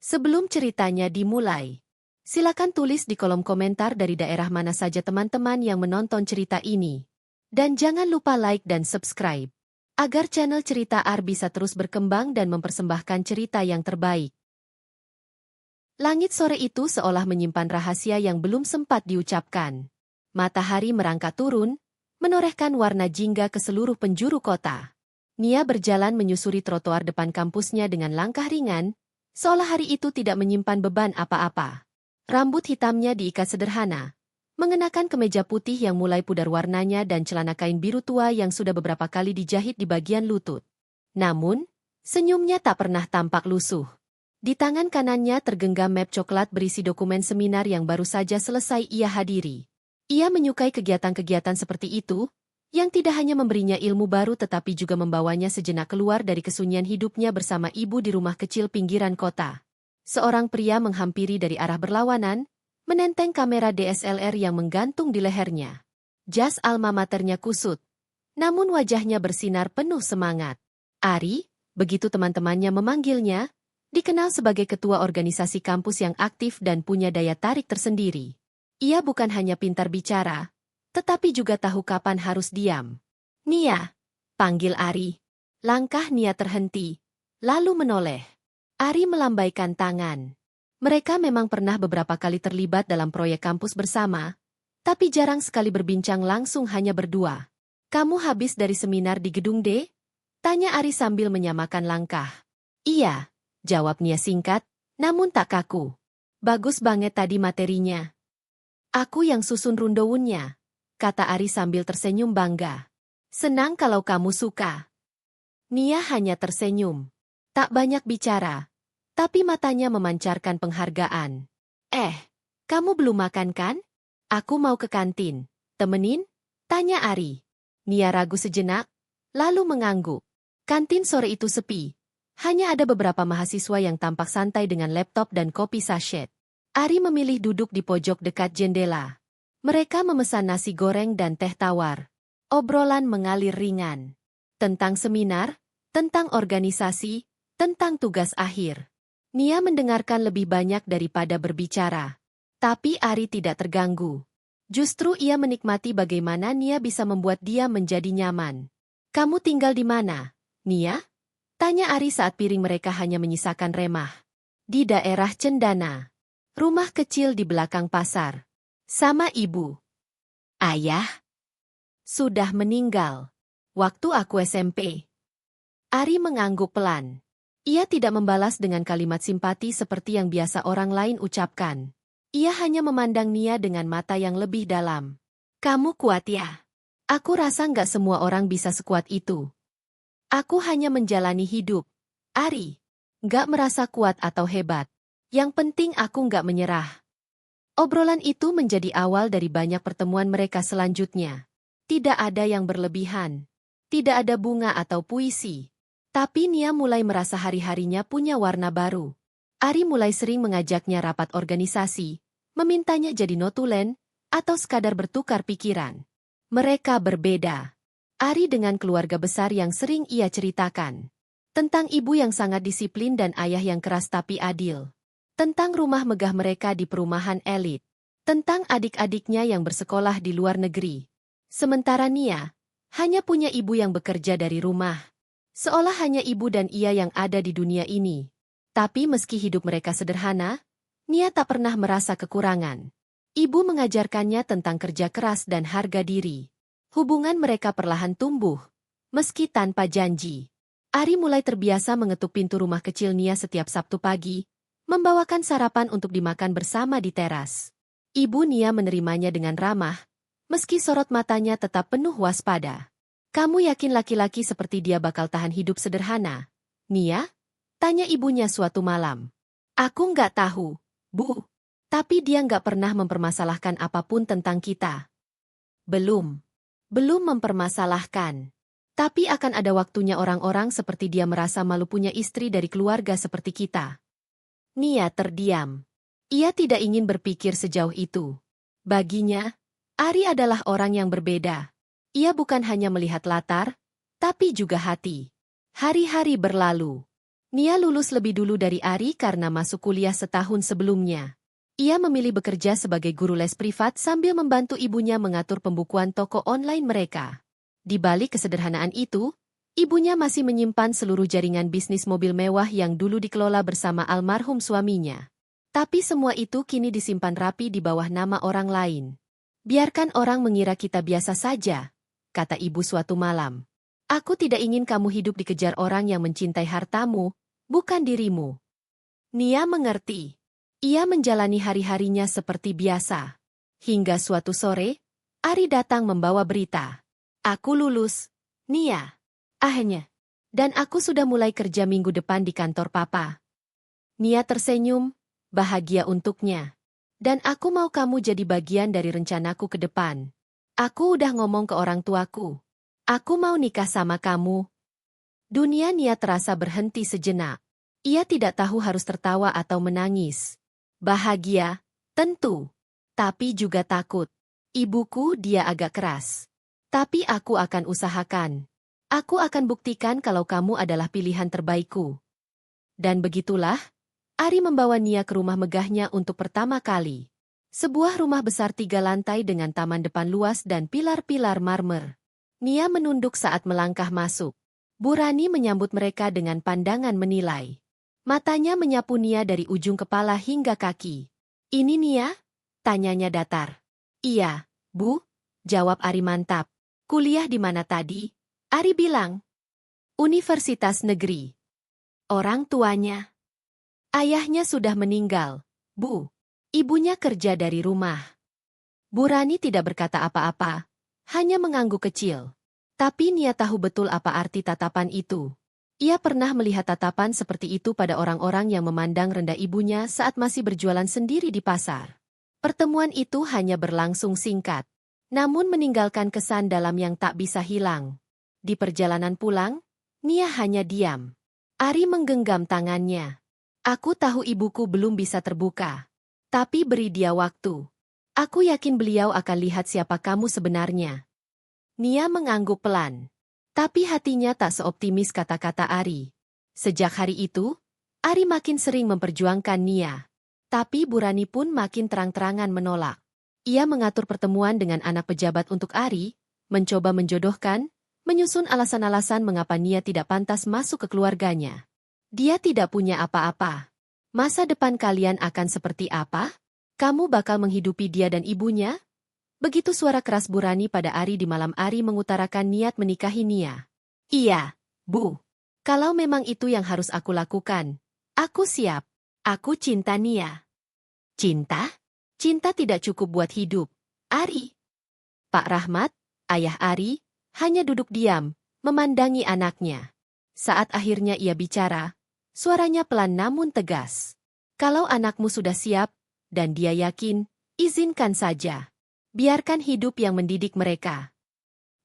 Sebelum ceritanya dimulai, silakan tulis di kolom komentar dari daerah mana saja teman-teman yang menonton cerita ini. Dan jangan lupa like dan subscribe, agar channel Cerita Ar bisa terus berkembang dan mempersembahkan cerita yang terbaik. Langit sore itu seolah menyimpan rahasia yang belum sempat diucapkan. Matahari merangkak turun, menorehkan warna jingga ke seluruh penjuru kota. Nia berjalan menyusuri trotoar depan kampusnya dengan langkah ringan, seolah hari itu tidak menyimpan beban apa-apa. Rambut hitamnya diikat sederhana, mengenakan kemeja putih yang mulai pudar warnanya dan celana kain biru tua yang sudah beberapa kali dijahit di bagian lutut. Namun, senyumnya tak pernah tampak lusuh. Di tangan kanannya tergenggam map coklat berisi dokumen seminar yang baru saja selesai ia hadiri. Ia menyukai kegiatan-kegiatan seperti itu, yang tidak hanya memberinya ilmu baru tetapi juga membawanya sejenak keluar dari kesunyian hidupnya bersama ibu di rumah kecil pinggiran kota. Seorang pria menghampiri dari arah berlawanan, menenteng kamera DSLR yang menggantung di lehernya. Jas alma maternya kusut, namun wajahnya bersinar penuh semangat. Ari, begitu teman-temannya memanggilnya, dikenal sebagai ketua organisasi kampus yang aktif dan punya daya tarik tersendiri. Ia bukan hanya pintar bicara, tetapi juga tahu kapan harus diam. Nia, panggil Ari. Langkah Nia terhenti, lalu menoleh. Ari melambaikan tangan. Mereka memang pernah beberapa kali terlibat dalam proyek kampus bersama, tapi jarang sekali berbincang langsung hanya berdua. Kamu habis dari seminar di gedung D? Tanya Ari sambil menyamakan langkah. Iya, jawab Nia singkat, namun tak kaku. Bagus banget tadi materinya. Aku yang susun rundowunnya, kata Ari sambil tersenyum bangga. Senang kalau kamu suka. Nia hanya tersenyum. Tak banyak bicara, tapi matanya memancarkan penghargaan. Kamu belum makan kan? Aku mau ke kantin. Temenin? Tanya Ari. Nia ragu sejenak, lalu mengangguk. Kantin sore itu sepi. Hanya ada beberapa mahasiswa yang tampak santai dengan laptop dan kopi sachet. Ari memilih duduk di pojok dekat jendela. Mereka memesan nasi goreng dan teh tawar. Obrolan mengalir ringan. Tentang seminar, tentang organisasi, tentang tugas akhir. Nia mendengarkan lebih banyak daripada berbicara. Tapi Ari tidak terganggu. Justru ia menikmati bagaimana Nia bisa membuat dia menjadi nyaman. Kamu tinggal di mana, Nia? Tanya Ari saat piring mereka hanya menyisakan remah. Di daerah Cendana. Rumah kecil di belakang pasar. Sama ibu. Ayah? Sudah meninggal. Waktu aku SMP. Ari mengangguk pelan. Ia tidak membalas dengan kalimat simpati seperti yang biasa orang lain ucapkan. Ia hanya memandang Nia dengan mata yang lebih dalam. Kamu kuat ya? Aku rasa nggak semua orang bisa sekuat itu. Aku hanya menjalani hidup. Ari. Nggak merasa kuat atau hebat. Yang penting aku nggak menyerah. Obrolan itu menjadi awal dari banyak pertemuan mereka selanjutnya. Tidak ada yang berlebihan. Tidak ada bunga atau puisi. Tapi Nia mulai merasa hari-harinya punya warna baru. Ari mulai sering mengajaknya rapat organisasi, memintanya jadi notulen, atau sekadar bertukar pikiran. Mereka berbeda. Ari dengan keluarga besar yang sering ia ceritakan. Tentang ibu yang sangat disiplin dan ayah yang keras tapi adil. Tentang rumah megah mereka di perumahan elit. Tentang adik-adiknya yang bersekolah di luar negeri. Sementara Nia hanya punya ibu yang bekerja dari rumah. Seolah hanya ibu dan ia yang ada di dunia ini. Tapi meski hidup mereka sederhana, Nia tak pernah merasa kekurangan. Ibu mengajarkannya tentang kerja keras dan harga diri. Hubungan mereka perlahan tumbuh, meski tanpa janji. Ari mulai terbiasa mengetuk pintu rumah kecil Nia setiap Sabtu pagi, membawakan sarapan untuk dimakan bersama di teras. Ibu Nia menerimanya dengan ramah, meski sorot matanya tetap penuh waspada. Kamu yakin laki-laki seperti dia bakal tahan hidup sederhana, Nia? Tanya ibunya suatu malam. Aku nggak tahu, Bu. Tapi dia nggak pernah mempermasalahkan apapun tentang kita. Belum mempermasalahkan. Tapi akan ada waktunya orang-orang seperti dia merasa malu punya istri dari keluarga seperti kita. Nia terdiam. Ia tidak ingin berpikir sejauh itu. Baginya, Ari adalah orang yang berbeda. Ia bukan hanya melihat latar, tapi juga hati. Hari-hari berlalu. Nia lulus lebih dulu dari Ari karena masuk kuliah setahun sebelumnya. Ia memilih bekerja sebagai guru les privat sambil membantu ibunya mengatur pembukuan toko online mereka. Di balik kesederhanaan itu, ibunya masih menyimpan seluruh jaringan bisnis mobil mewah yang dulu dikelola bersama almarhum suaminya. Tapi semua itu kini disimpan rapi di bawah nama orang lain. Biarkan orang mengira kita biasa saja, kata ibu suatu malam. Aku tidak ingin kamu hidup dikejar orang yang mencintai hartamu, bukan dirimu. Nia mengerti. Ia menjalani hari-harinya seperti biasa. Hingga suatu sore, Ari datang membawa berita. Aku lulus, Nia. Akhirnya. Dan aku sudah mulai kerja minggu depan di kantor papa. Nia tersenyum, bahagia untuknya. Dan aku mau kamu jadi bagian dari rencanaku ke depan. Aku udah ngomong ke orang tuaku. Aku mau nikah sama kamu. Dunia Nia terasa berhenti sejenak. Ia tidak tahu harus tertawa atau menangis. Bahagia, tentu. Tapi juga takut. Ibuku dia agak keras. Tapi aku akan usahakan. Aku akan buktikan kalau kamu adalah pilihan terbaikku. Dan begitulah, Ari membawa Nia ke rumah megahnya untuk pertama kali. Sebuah rumah besar 3 lantai dengan taman depan luas dan pilar-pilar marmer. Nia menunduk saat melangkah masuk. Bu Rani menyambut mereka dengan pandangan menilai. Matanya menyapu Nia dari ujung kepala hingga kaki. Ini Nia? Tanyanya datar. Iya, Bu, jawab Ari mantap. Kuliah di mana tadi? Ari bilang. Universitas Negeri. Orang tuanya. Ayahnya sudah meninggal, Bu. Ibunya kerja dari rumah. Bu Rani tidak berkata apa-apa, hanya mengangguk kecil. Tapi Nia tahu betul apa arti tatapan itu. Ia pernah melihat tatapan seperti itu pada orang-orang yang memandang rendah ibunya saat masih berjualan sendiri di pasar. Pertemuan itu hanya berlangsung singkat, namun meninggalkan kesan dalam yang tak bisa hilang. Di perjalanan pulang, Nia hanya diam. Ari menggenggam tangannya. Aku tahu ibuku belum bisa terbuka. Tapi beri dia waktu. Aku yakin beliau akan lihat siapa kamu sebenarnya. Nia mengangguk pelan. Tapi hatinya tak seoptimis kata-kata Ari. Sejak hari itu, Ari makin sering memperjuangkan Nia. Tapi Bu Rani pun makin terang-terangan menolak. Ia mengatur pertemuan dengan anak pejabat untuk Ari, mencoba menjodohkan, menyusun alasan-alasan mengapa Nia tidak pantas masuk ke keluarganya. Dia tidak punya apa-apa. Masa depan kalian akan seperti apa? Kamu bakal menghidupi dia dan ibunya? Begitu suara keras Bu Rani pada Ari di malam. Ari mengutarakan niat menikahi Nia. Iya, Bu. Kalau memang itu yang harus aku lakukan, aku siap. Aku cinta Nia. Cinta? Cinta tidak cukup buat hidup, Ari. Pak Rahmat, ayah Ari, hanya duduk diam, memandangi anaknya. Saat akhirnya ia bicara, suaranya pelan namun tegas. Kalau anakmu sudah siap, dan dia yakin, izinkan saja. Biarkan hidup yang mendidik mereka.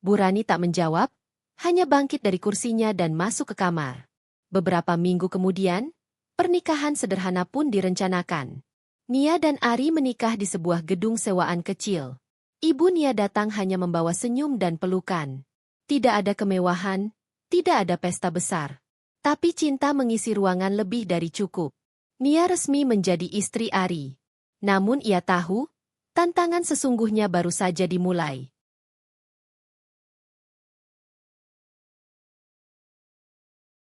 Bu Rani tak menjawab, hanya bangkit dari kursinya dan masuk ke kamar. Beberapa minggu kemudian, pernikahan sederhana pun direncanakan. Nia dan Ari menikah di sebuah gedung sewaan kecil. Ibu Nia datang hanya membawa senyum dan pelukan. Tidak ada kemewahan, tidak ada pesta besar. Tapi cinta mengisi ruangan lebih dari cukup. Nia resmi menjadi istri Ari. Namun ia tahu, tantangan sesungguhnya baru saja dimulai.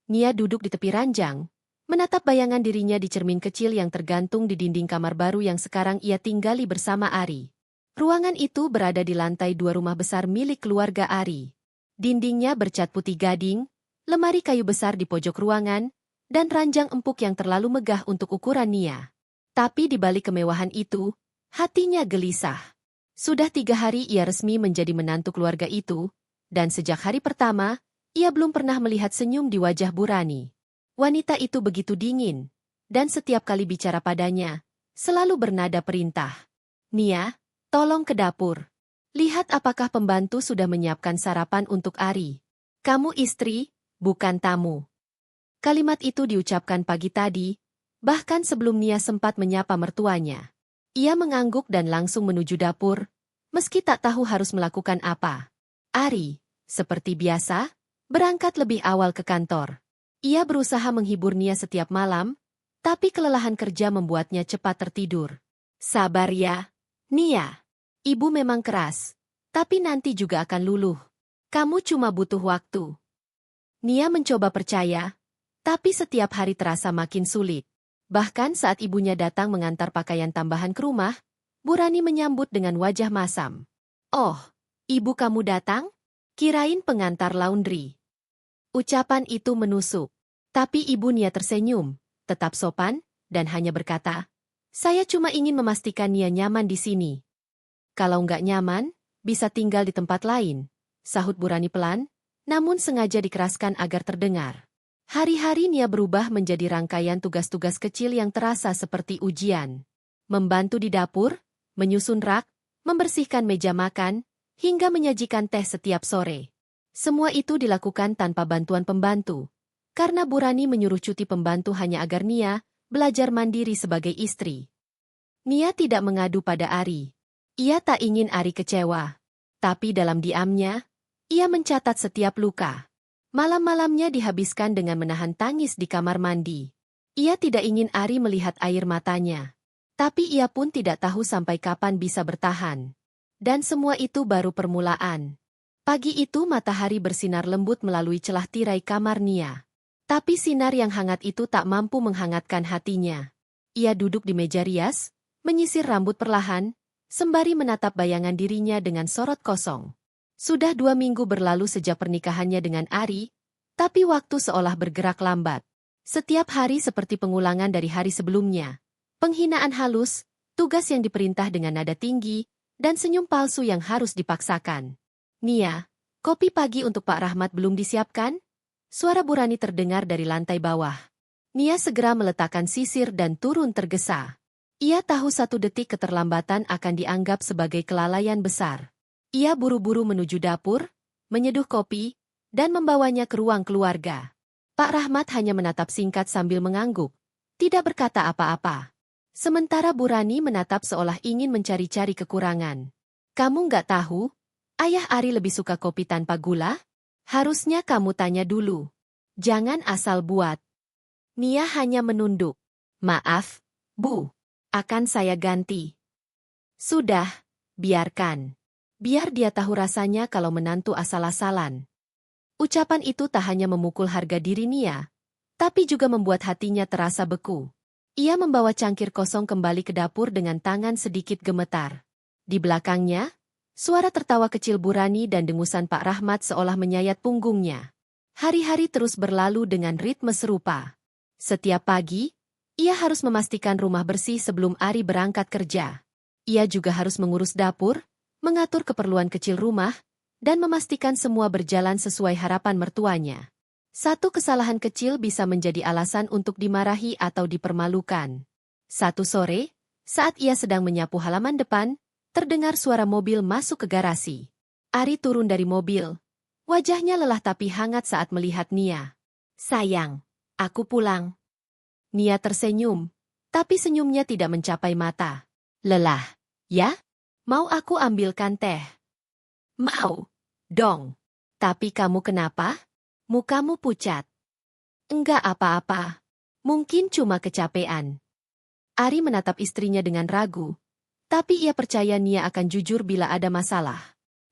Nia duduk di tepi ranjang, menatap bayangan dirinya di cermin kecil yang tergantung di dinding kamar baru yang sekarang ia tinggali bersama Ari. Ruangan itu berada di lantai 2 rumah besar milik keluarga Ari. Dindingnya bercat putih gading, lemari kayu besar di pojok ruangan, dan ranjang empuk yang terlalu megah untuk ukuran Nia. Tapi di balik kemewahan itu, hatinya gelisah. Sudah 3 hari ia resmi menjadi menantu keluarga itu, dan sejak hari pertama, ia belum pernah melihat senyum di wajah Bu Rani. Wanita itu begitu dingin, dan setiap kali bicara padanya, selalu bernada perintah. Nia, tolong ke dapur. Lihat apakah pembantu sudah menyiapkan sarapan untuk Ari. Kamu istri, bukan tamu. Kalimat itu diucapkan pagi tadi, bahkan sebelum Nia sempat menyapa mertuanya. Ia mengangguk dan langsung menuju dapur, meski tak tahu harus melakukan apa. Ari, seperti biasa, berangkat lebih awal ke kantor. Ia berusaha menghibur Nia setiap malam, tapi kelelahan kerja membuatnya cepat tertidur. Sabar ya, Nia. Ibu memang keras, tapi nanti juga akan luluh. Kamu cuma butuh waktu. Nia mencoba percaya, tapi setiap hari terasa makin sulit. Bahkan saat ibunya datang mengantar pakaian tambahan ke rumah, Bu Rani menyambut dengan wajah masam. Oh, ibu kamu datang? Kirain pengantar laundry. Ucapan itu menusuk. Tapi ibu Nia tersenyum, tetap sopan, dan hanya berkata, saya cuma ingin memastikan Nia nyaman di sini. Kalau nggak nyaman, bisa tinggal di tempat lain, sahut Bu Rani pelan, namun sengaja dikeraskan agar terdengar. Hari-hari Nia berubah menjadi rangkaian tugas-tugas kecil yang terasa seperti ujian. Membantu di dapur, menyusun rak, membersihkan meja makan, hingga menyajikan teh setiap sore. Semua itu dilakukan tanpa bantuan pembantu. Karena Bu Rani menyuruh cuti pembantu hanya agar Nia belajar mandiri sebagai istri. Nia tidak mengadu pada Ari. Ia tak ingin Ari kecewa. Tapi dalam diamnya, ia mencatat setiap luka. Malam-malamnya dihabiskan dengan menahan tangis di kamar mandi. Ia tidak ingin Ari melihat air matanya. Tapi ia pun tidak tahu sampai kapan bisa bertahan. Dan semua itu baru permulaan. Pagi itu matahari bersinar lembut melalui celah tirai kamar Nia. Tapi sinar yang hangat itu tak mampu menghangatkan hatinya. Ia duduk di meja rias, menyisir rambut perlahan, sembari menatap bayangan dirinya dengan sorot kosong. Sudah 2 minggu berlalu sejak pernikahannya dengan Ari, tapi waktu seolah bergerak lambat. Setiap hari seperti pengulangan dari hari sebelumnya. Penghinaan halus, tugas yang diperintah dengan nada tinggi, dan senyum palsu yang harus dipaksakan. Nia, kopi pagi untuk Pak Rahmat belum disiapkan? Suara Bu Rani terdengar dari lantai bawah. Nia segera meletakkan sisir dan turun tergesa. Ia tahu 1 detik keterlambatan akan dianggap sebagai kelalaian besar. Ia buru-buru menuju dapur, menyeduh kopi, dan membawanya ke ruang keluarga. Pak Rahmat hanya menatap singkat sambil mengangguk, tidak berkata apa-apa. Sementara Bu Rani menatap seolah ingin mencari-cari kekurangan. Kamu nggak tahu? Ayah Ari lebih suka kopi tanpa gula? Harusnya kamu tanya dulu. Jangan asal buat. Nia hanya menunduk. Maaf, Bu. Akan saya ganti. Sudah, biarkan. Biar dia tahu rasanya kalau menantu asal-asalan. Ucapan itu tak hanya memukul harga diri Nia, tapi juga membuat hatinya terasa beku. Ia membawa cangkir kosong kembali ke dapur dengan tangan sedikit gemetar. Di belakangnya, suara tertawa kecil Bu Rani dan dengusan Pak Rahmat seolah menyayat punggungnya. Hari-hari terus berlalu dengan ritme serupa. Setiap pagi, ia harus memastikan rumah bersih sebelum Ari berangkat kerja. Ia juga harus mengurus dapur, mengatur keperluan kecil rumah, dan memastikan semua berjalan sesuai harapan mertuanya. Satu kesalahan kecil bisa menjadi alasan untuk dimarahi atau dipermalukan. Satu sore, saat ia sedang menyapu halaman depan, terdengar suara mobil masuk ke garasi. Ari turun dari mobil. Wajahnya lelah tapi hangat saat melihat Nia. Sayang, aku pulang. Nia tersenyum, tapi senyumnya tidak mencapai mata. Lelah, ya? Mau aku ambilkan teh? Mau, dong. Tapi kamu kenapa? Mukamu pucat. Enggak apa-apa. Mungkin cuma kecapean. Ari menatap istrinya dengan ragu. Tapi ia percaya Nia akan jujur bila ada masalah.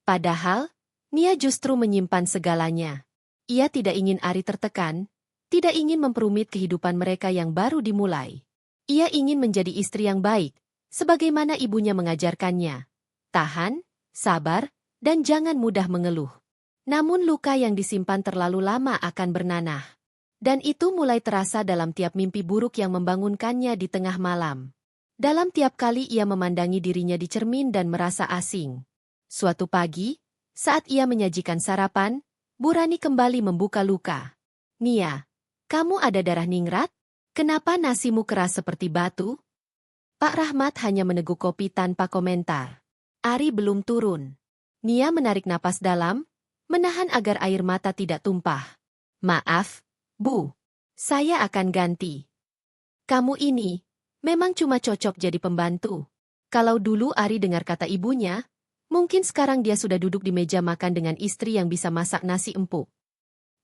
Padahal, Nia justru menyimpan segalanya. Ia tidak ingin Ari tertekan, tidak ingin memperumit kehidupan mereka yang baru dimulai. Ia ingin menjadi istri yang baik, sebagaimana ibunya mengajarkannya. Tahan, sabar, dan jangan mudah mengeluh. Namun luka yang disimpan terlalu lama akan bernanah. Dan itu mulai terasa dalam tiap mimpi buruk yang membangunkannya di tengah malam. Dalam tiap kali ia memandangi dirinya di cermin dan merasa asing. Suatu pagi, saat ia menyajikan sarapan, Bu Rani kembali membuka luka. Nia, kamu ada darah ningrat? Kenapa nasimu keras seperti batu? Pak Rahmat hanya meneguk kopi tanpa komentar. Ari belum turun. Nia menarik napas dalam, menahan agar air mata tidak tumpah. Maaf, Bu. Saya akan ganti. Kamu ini memang cuma cocok jadi pembantu. Kalau dulu Ari dengar kata ibunya, mungkin sekarang dia sudah duduk di meja makan dengan istri yang bisa masak nasi empuk.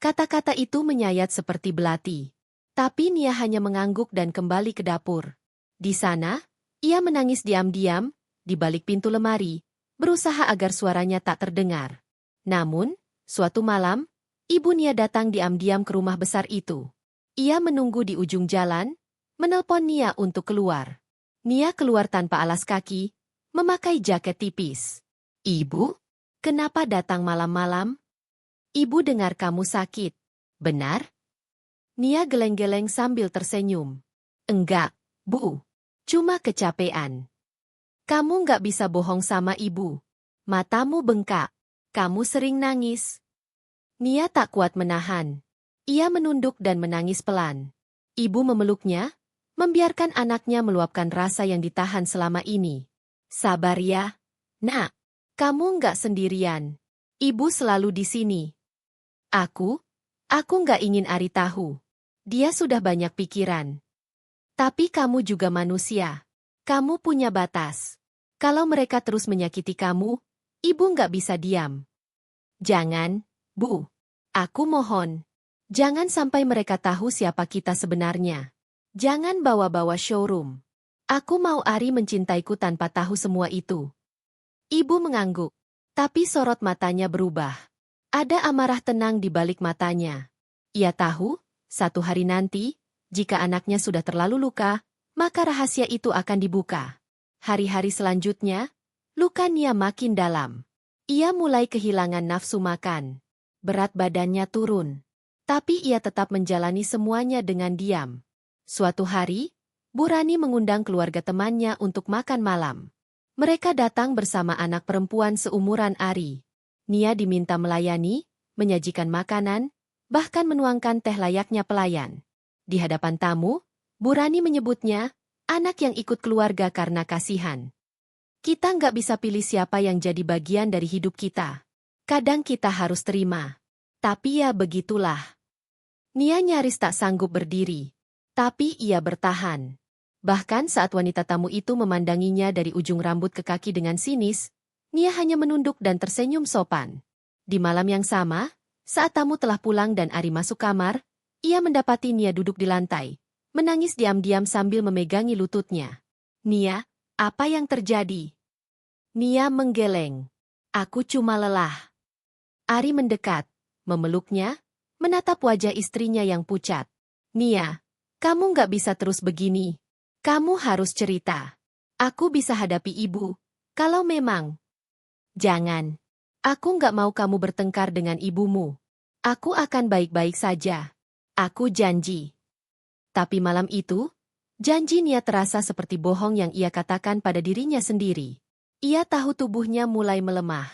Kata-kata itu menyayat seperti belati. Tapi Nia hanya mengangguk dan kembali ke dapur. Di sana, ia menangis diam-diam, di balik pintu lemari, berusaha agar suaranya tak terdengar. Namun, suatu malam, ibu Nia datang diam-diam ke rumah besar itu. Ia menunggu di ujung jalan, menelpon Nia untuk keluar. Nia keluar tanpa alas kaki, memakai jaket tipis. "Ibu, kenapa datang malam-malam?" "Ibu dengar kamu sakit. Benar?" Nia geleng-geleng sambil tersenyum. "Enggak, Bu. Cuma kecapean." "Kamu nggak bisa bohong sama ibu. Matamu bengkak. Kamu sering nangis." Nia tak kuat menahan. Ia menunduk dan menangis pelan. Ibu memeluknya, membiarkan anaknya meluapkan rasa yang ditahan selama ini. "Sabar ya, Nak. Kamu nggak sendirian. Ibu selalu di sini." Aku nggak ingin Ari tahu. Dia sudah banyak pikiran. "Tapi kamu juga manusia. Kamu punya batas. Kalau mereka terus menyakiti kamu, ibu nggak bisa diam." "Jangan, Bu. Aku mohon. Jangan sampai mereka tahu siapa kita sebenarnya. Jangan bawa-bawa showroom. Aku mau Ari mencintaiku tanpa tahu semua itu." Ibu mengangguk. Tapi sorot matanya berubah. Ada amarah tenang di balik matanya. Ia tahu, satu hari nanti, jika anaknya sudah terlalu luka, maka rahasia itu akan dibuka. Hari-hari selanjutnya, luka Nia makin dalam. Ia mulai kehilangan nafsu makan. Berat badannya turun. Tapi ia tetap menjalani semuanya dengan diam. Suatu hari, Bu Rani mengundang keluarga temannya untuk makan malam. Mereka datang bersama anak perempuan seumuran Ari. Nia diminta melayani, menyajikan makanan, bahkan menuangkan teh layaknya pelayan. Di hadapan tamu, Bu Rani menyebutnya, anak yang ikut keluarga karena kasihan. "Kita nggak bisa pilih siapa yang jadi bagian dari hidup kita. Kadang kita harus terima. Tapi ya begitulah." Nia nyaris tak sanggup berdiri. Tapi ia bertahan. Bahkan saat wanita tamu itu memandanginya dari ujung rambut ke kaki dengan sinis, Nia hanya menunduk dan tersenyum sopan. Di malam yang sama, saat tamu telah pulang dan Ari masuk kamar, ia mendapati Nia duduk di lantai, menangis diam-diam sambil memegangi lututnya. "Nia, apa yang terjadi?" Nia menggeleng. "Aku cuma lelah." Ari mendekat, memeluknya, menatap wajah istrinya yang pucat. "Nia, kamu nggak bisa terus begini. Kamu harus cerita. Aku bisa hadapi ibu, kalau memang..." "Jangan. Aku nggak mau kamu bertengkar dengan ibumu. Aku akan baik-baik saja. Aku janji." Tapi malam itu, janji Nia terasa seperti bohong yang ia katakan pada dirinya sendiri. Ia tahu tubuhnya mulai melemah.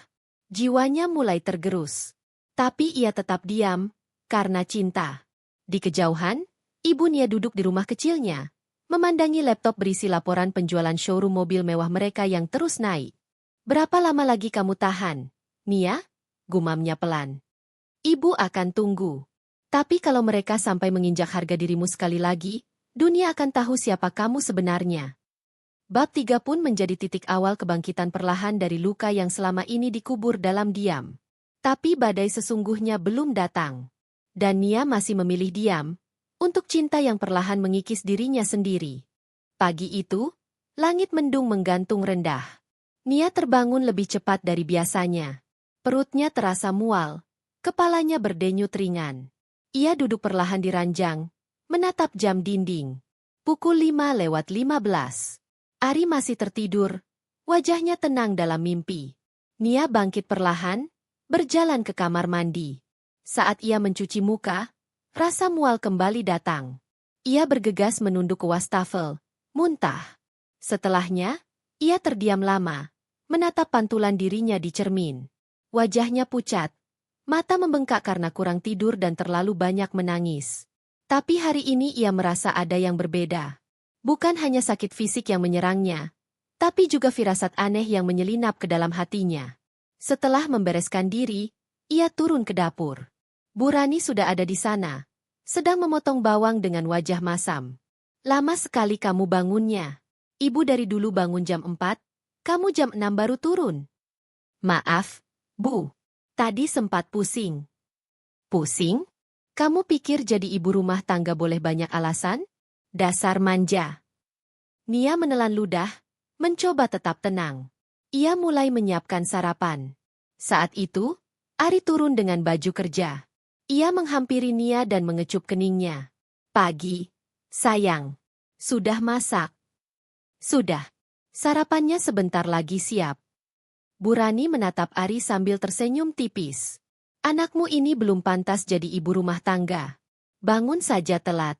Jiwanya mulai tergerus. Tapi ia tetap diam, karena cinta. Di kejauhan, ibu Nia duduk di rumah kecilnya, memandangi laptop berisi laporan penjualan showroom mobil mewah mereka yang terus naik. "Berapa lama lagi kamu tahan, Nia?" gumamnya pelan. "Ibu akan tunggu. Tapi kalau mereka sampai menginjak harga dirimu sekali lagi, dunia akan tahu siapa kamu sebenarnya." Bab 3 pun menjadi titik awal kebangkitan perlahan dari luka yang selama ini dikubur dalam diam. Tapi badai sesungguhnya belum datang. Dan Nia masih memilih diam, untuk cinta yang perlahan mengikis dirinya sendiri. Pagi itu, langit mendung menggantung rendah. Nia terbangun lebih cepat dari biasanya. Perutnya terasa mual, kepalanya berdenyut ringan. Ia duduk perlahan di ranjang, menatap jam dinding. Pukul 5:15. Ari masih tertidur, wajahnya tenang dalam mimpi. Nia bangkit perlahan, berjalan ke kamar mandi. Saat ia mencuci muka, rasa mual kembali datang. Ia bergegas menunduk ke wastafel, muntah. Setelahnya, ia terdiam lama, menatap pantulan dirinya di cermin. Wajahnya pucat, mata membengkak karena kurang tidur dan terlalu banyak menangis. Tapi hari ini ia merasa ada yang berbeda. Bukan hanya sakit fisik yang menyerangnya, tapi juga firasat aneh yang menyelinap ke dalam hatinya. Setelah membereskan diri, ia turun ke dapur. Bu Rani sudah ada di sana, sedang memotong bawang dengan wajah masam. "Lama sekali kamu bangunnya. Ibu dari dulu bangun jam 4, kamu jam 6 baru turun." "Maaf, Bu. Tadi sempat pusing." "Pusing? Kamu pikir jadi ibu rumah tangga boleh banyak alasan? Dasar manja. Nia menelan ludah, mencoba tetap tenang. Ia mulai menyiapkan sarapan. Saat itu, Ari turun dengan baju kerja. Ia menghampiri Nia dan mengecup keningnya. Pagi, sayang. Sudah masak? Sudah. Sarapannya sebentar lagi siap. Bu Rani menatap Ari sambil tersenyum tipis. Anakmu ini belum pantas jadi ibu rumah tangga. Bangun saja telat.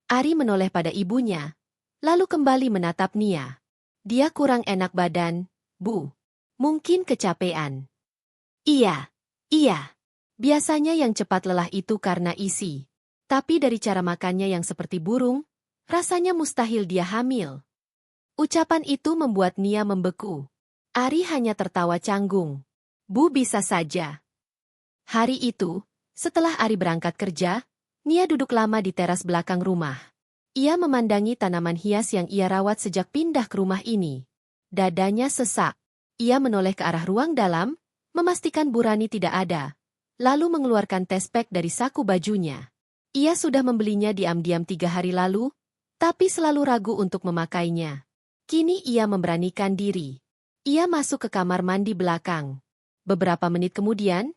Ari menoleh pada ibunya, lalu kembali menatap Nia. Dia kurang enak badan, Bu. Mungkin kecapean. Iya. Biasanya yang cepat lelah itu karena isi. Tapi dari cara makannya yang seperti burung, rasanya mustahil dia hamil. Ucapan itu membuat Nia membeku. Ari hanya tertawa canggung. Bu bisa saja. Hari itu, setelah Ari berangkat kerja, Nia duduk lama di teras belakang rumah. Ia memandangi tanaman hias yang ia rawat sejak pindah ke rumah ini. Dadanya sesak. Ia menoleh ke arah ruang dalam, memastikan Bu Rani tidak ada, lalu mengeluarkan tespek dari saku bajunya. Ia sudah membelinya diam-diam 3 hari lalu, tapi selalu ragu untuk memakainya. Kini ia memberanikan diri. Ia masuk ke kamar mandi belakang. Beberapa menit kemudian,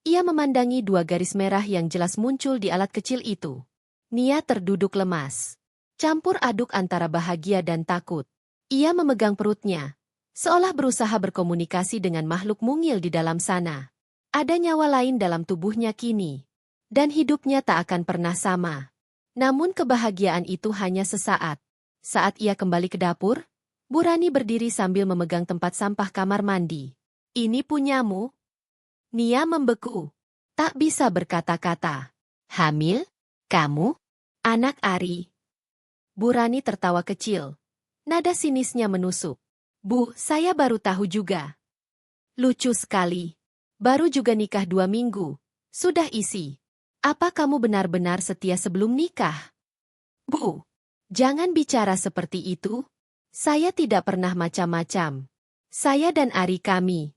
ia memandangi 2 garis merah yang jelas muncul di alat kecil itu. Nia terduduk lemas. Campur aduk antara bahagia dan takut. Ia memegang perutnya, seolah berusaha berkomunikasi dengan makhluk mungil di dalam sana. Ada nyawa lain dalam tubuhnya kini. Dan hidupnya tak akan pernah sama. Namun kebahagiaan itu hanya sesaat. Saat ia kembali ke dapur, Bu Rani berdiri sambil memegang tempat sampah kamar mandi. Ini punyamu? Nia membeku. Tak bisa berkata-kata. Hamil? Kamu? Anak Ari. Bu Rani tertawa kecil. Nada sinisnya menusuk. Bu, saya baru tahu juga. Lucu sekali. Baru juga nikah 2 minggu. Sudah isi. Apa kamu benar-benar setia sebelum nikah? Bu, jangan bicara seperti itu. Saya tidak pernah macam-macam. Saya dan Ari kami.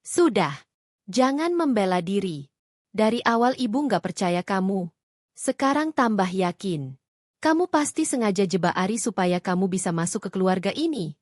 Sudah. Jangan membela diri. Dari awal ibu nggak percaya kamu. Sekarang tambah yakin. Kamu pasti sengaja jebak Ari supaya kamu bisa masuk ke keluarga ini.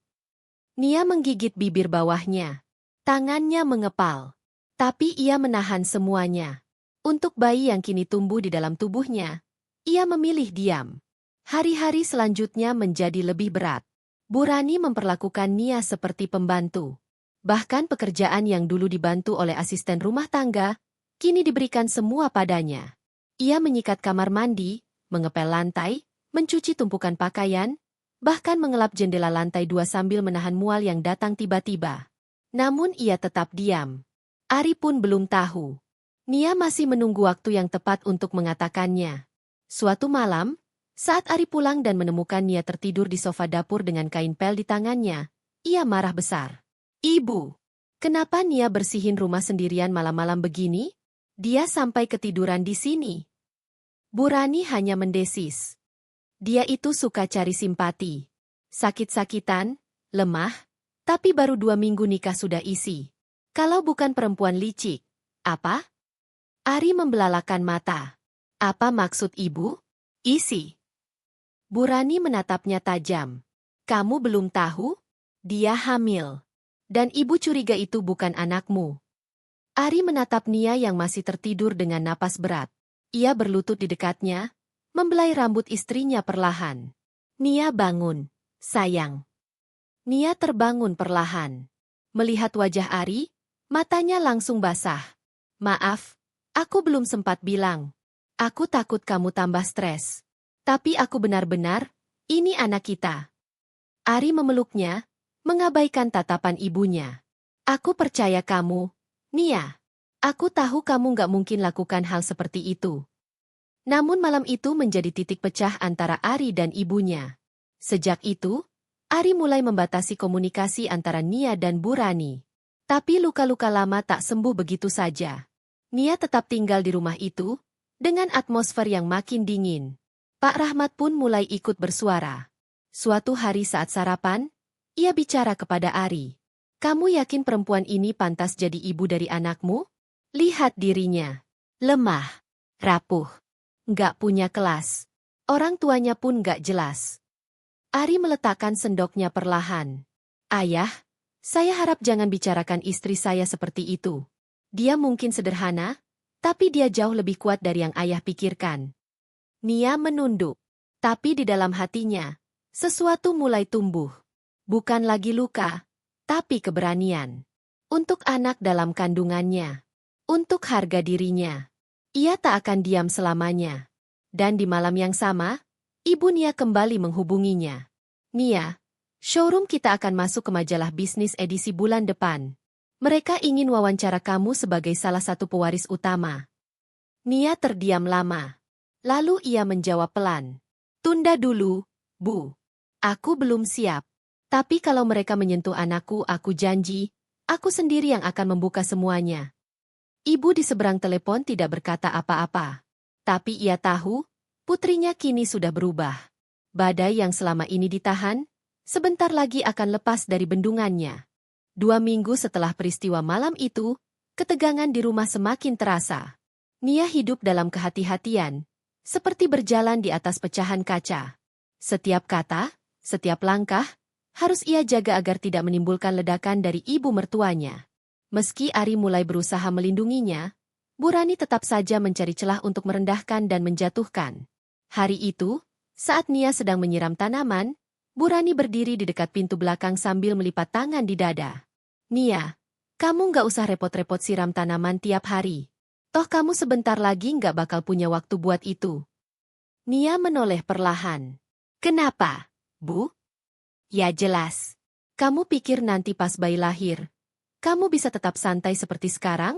Nia menggigit bibir bawahnya. Tangannya mengepal. Tapi ia menahan semuanya. Untuk bayi yang kini tumbuh di dalam tubuhnya, ia memilih diam. Hari-hari selanjutnya menjadi lebih berat. Bu Rani memperlakukan Nia seperti pembantu. Bahkan pekerjaan yang dulu dibantu oleh asisten rumah tangga, kini diberikan semua padanya. Ia menyikat kamar mandi, mengepel lantai, mencuci tumpukan pakaian, bahkan mengelap jendela lantai 2 sambil menahan mual yang datang tiba-tiba. Namun ia tetap diam. Ari pun belum tahu. Nia masih menunggu waktu yang tepat untuk mengatakannya. Suatu malam, saat Ari pulang dan menemukan Nia tertidur di sofa dapur dengan kain pel di tangannya, ia marah besar. Ibu, kenapa Nia bersihin rumah sendirian malam-malam begini? Dia sampai ketiduran di sini. Bu Rani hanya mendesis. Dia itu suka cari simpati. Sakit-sakitan, lemah, tapi baru 2 minggu nikah sudah isi. Kalau bukan perempuan licik, apa? Ari membelalakan mata. Apa maksud ibu? Isi. Bu Rani menatapnya tajam. Kamu belum tahu? Dia hamil. Dan ibu curiga itu bukan anakmu. Ari menatap Nia yang masih tertidur dengan napas berat. Ia berlutut di dekatnya, membelai rambut istrinya perlahan. Nia bangun, sayang. Nia terbangun perlahan. Melihat wajah Ari, matanya langsung basah. Maaf, aku belum sempat bilang. Aku takut kamu tambah stres. Tapi aku benar-benar, ini anak kita. Ari memeluknya, mengabaikan tatapan ibunya. Aku percaya kamu, Nia. Aku tahu kamu nggak mungkin lakukan hal seperti itu. Namun malam itu menjadi titik pecah antara Ari dan ibunya. Sejak itu, Ari mulai membatasi komunikasi antara Nia dan Bu Rani. Tapi luka-luka lama tak sembuh begitu saja. Nia tetap tinggal di rumah itu, dengan atmosfer yang makin dingin. Pak Rahmat pun mulai ikut bersuara. Suatu hari saat sarapan, ia bicara kepada Ari. Kamu yakin perempuan ini pantas jadi ibu dari anakmu? Lihat dirinya. Lemah. rapuh, nggak punya kelas. Orang tuanya pun nggak jelas. Ari meletakkan sendoknya perlahan. Ayah, saya harap jangan bicarakan istri saya seperti itu. Dia mungkin sederhana, tapi dia jauh lebih kuat dari yang ayah pikirkan. Nia menunduk. Tapi di dalam hatinya, sesuatu mulai tumbuh. Bukan lagi luka, tapi keberanian. Untuk anak dalam kandungannya. Untuk harga dirinya. Ia tak akan diam selamanya. Dan di malam yang sama, Ibu Nia kembali menghubunginya. Nia, showroom kita akan masuk ke majalah bisnis edisi bulan depan. Mereka ingin wawancara kamu sebagai salah satu pewaris utama. Nia terdiam lama. Lalu ia menjawab pelan. Tunda dulu, Bu. Aku belum siap. Tapi kalau mereka menyentuh anakku, aku janji, aku sendiri yang akan membuka semuanya. Ibu di seberang telepon tidak berkata apa-apa. Tapi ia tahu, putrinya kini sudah berubah. Badai yang selama ini ditahan, sebentar lagi akan lepas dari bendungannya. 2 minggu setelah peristiwa malam itu, ketegangan di rumah semakin terasa. Nia hidup dalam kehati-hatian, seperti berjalan di atas pecahan kaca. Setiap kata, setiap langkah, harus ia jaga agar tidak menimbulkan ledakan dari ibu mertuanya. Meski Ari mulai berusaha melindunginya, Bu Rani tetap saja mencari celah untuk merendahkan dan menjatuhkan. Hari itu, saat Nia sedang menyiram tanaman, Bu Rani berdiri di dekat pintu belakang sambil melipat tangan di dada. Nia, kamu nggak usah repot-repot siram tanaman tiap hari. Toh kamu sebentar lagi nggak bakal punya waktu buat itu. Nia menoleh perlahan. Kenapa, Bu? Ya jelas. Kamu pikir nanti pas bayi lahir, kamu bisa tetap santai seperti sekarang?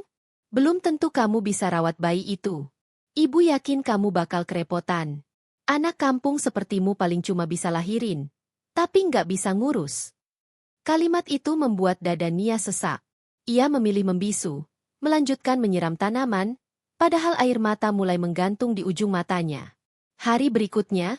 Belum tentu kamu bisa rawat bayi itu. Ibu yakin kamu bakal kerepotan. Anak kampung sepertimu paling cuma bisa lahirin, tapi nggak bisa ngurus. Kalimat itu membuat dada Nia sesak. Ia memilih membisu, melanjutkan menyiram tanaman, padahal air mata mulai menggantung di ujung matanya. Hari berikutnya,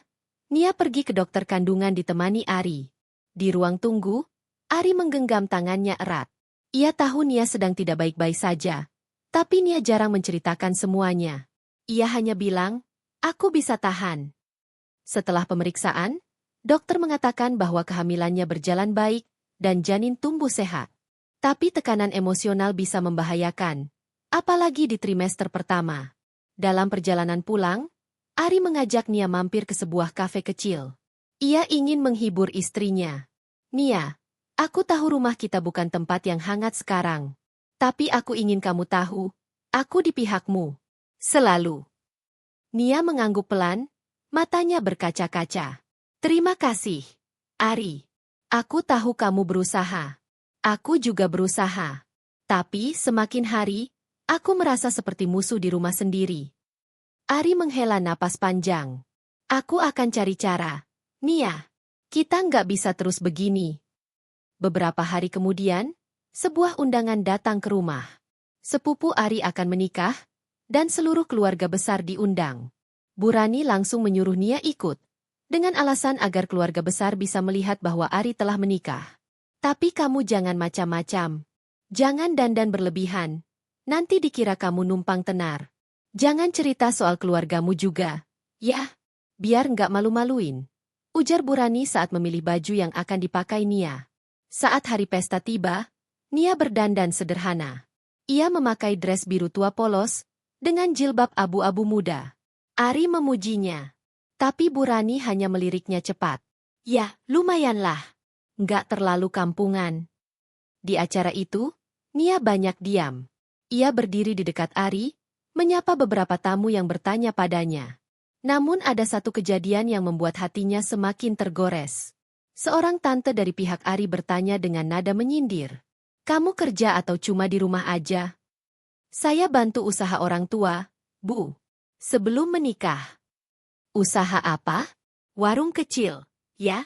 Nia pergi ke dokter kandungan ditemani Ari. Di ruang tunggu, Ari menggenggam tangannya erat. Ia tahu Nia sedang tidak baik-baik saja, tapi Nia jarang menceritakan semuanya. Ia hanya bilang, aku bisa tahan. Setelah pemeriksaan, dokter mengatakan bahwa kehamilannya berjalan baik dan janin tumbuh sehat. Tapi tekanan emosional bisa membahayakan, apalagi di trimester pertama. Dalam perjalanan pulang, Ari mengajak Nia mampir ke sebuah kafe kecil. Ia ingin menghibur istrinya. Nia, aku tahu rumah kita bukan tempat yang hangat sekarang. Tapi aku ingin kamu tahu, aku di pihakmu. Selalu. Nia mengangguk pelan, matanya berkaca-kaca. Terima kasih, Ari. Aku tahu kamu berusaha. Aku juga berusaha. Tapi semakin hari, aku merasa seperti musuh di rumah sendiri. Ari menghela napas panjang. Aku akan cari cara. Nia, kita nggak bisa terus begini. Beberapa hari kemudian, sebuah undangan datang ke rumah. Sepupu Ari akan menikah, dan seluruh keluarga besar diundang. Bu Rani langsung menyuruh Nia ikut, dengan alasan agar keluarga besar bisa melihat bahwa Ari telah menikah. Tapi kamu jangan macam-macam. Jangan dandan berlebihan. Nanti dikira kamu numpang tenar. Jangan cerita soal keluargamu juga. Ya, biar nggak malu-maluin. Ujar Bu Rani saat memilih baju yang akan dipakai Nia. Saat hari pesta tiba, Nia berdandan sederhana. Ia memakai dress biru tua polos, dengan jilbab abu-abu muda. Ari memujinya. Tapi Bu Rani hanya meliriknya cepat. Ya, lumayanlah. Nggak terlalu kampungan. Di acara itu, Nia banyak diam. Ia berdiri di dekat Ari, menyapa beberapa tamu yang bertanya padanya. Namun ada satu kejadian yang membuat hatinya semakin tergores. Seorang tante dari pihak Ari bertanya dengan nada menyindir. Kamu kerja atau cuma di rumah aja? Saya bantu usaha orang tua, Bu. Sebelum menikah. Usaha apa? Warung kecil, ya?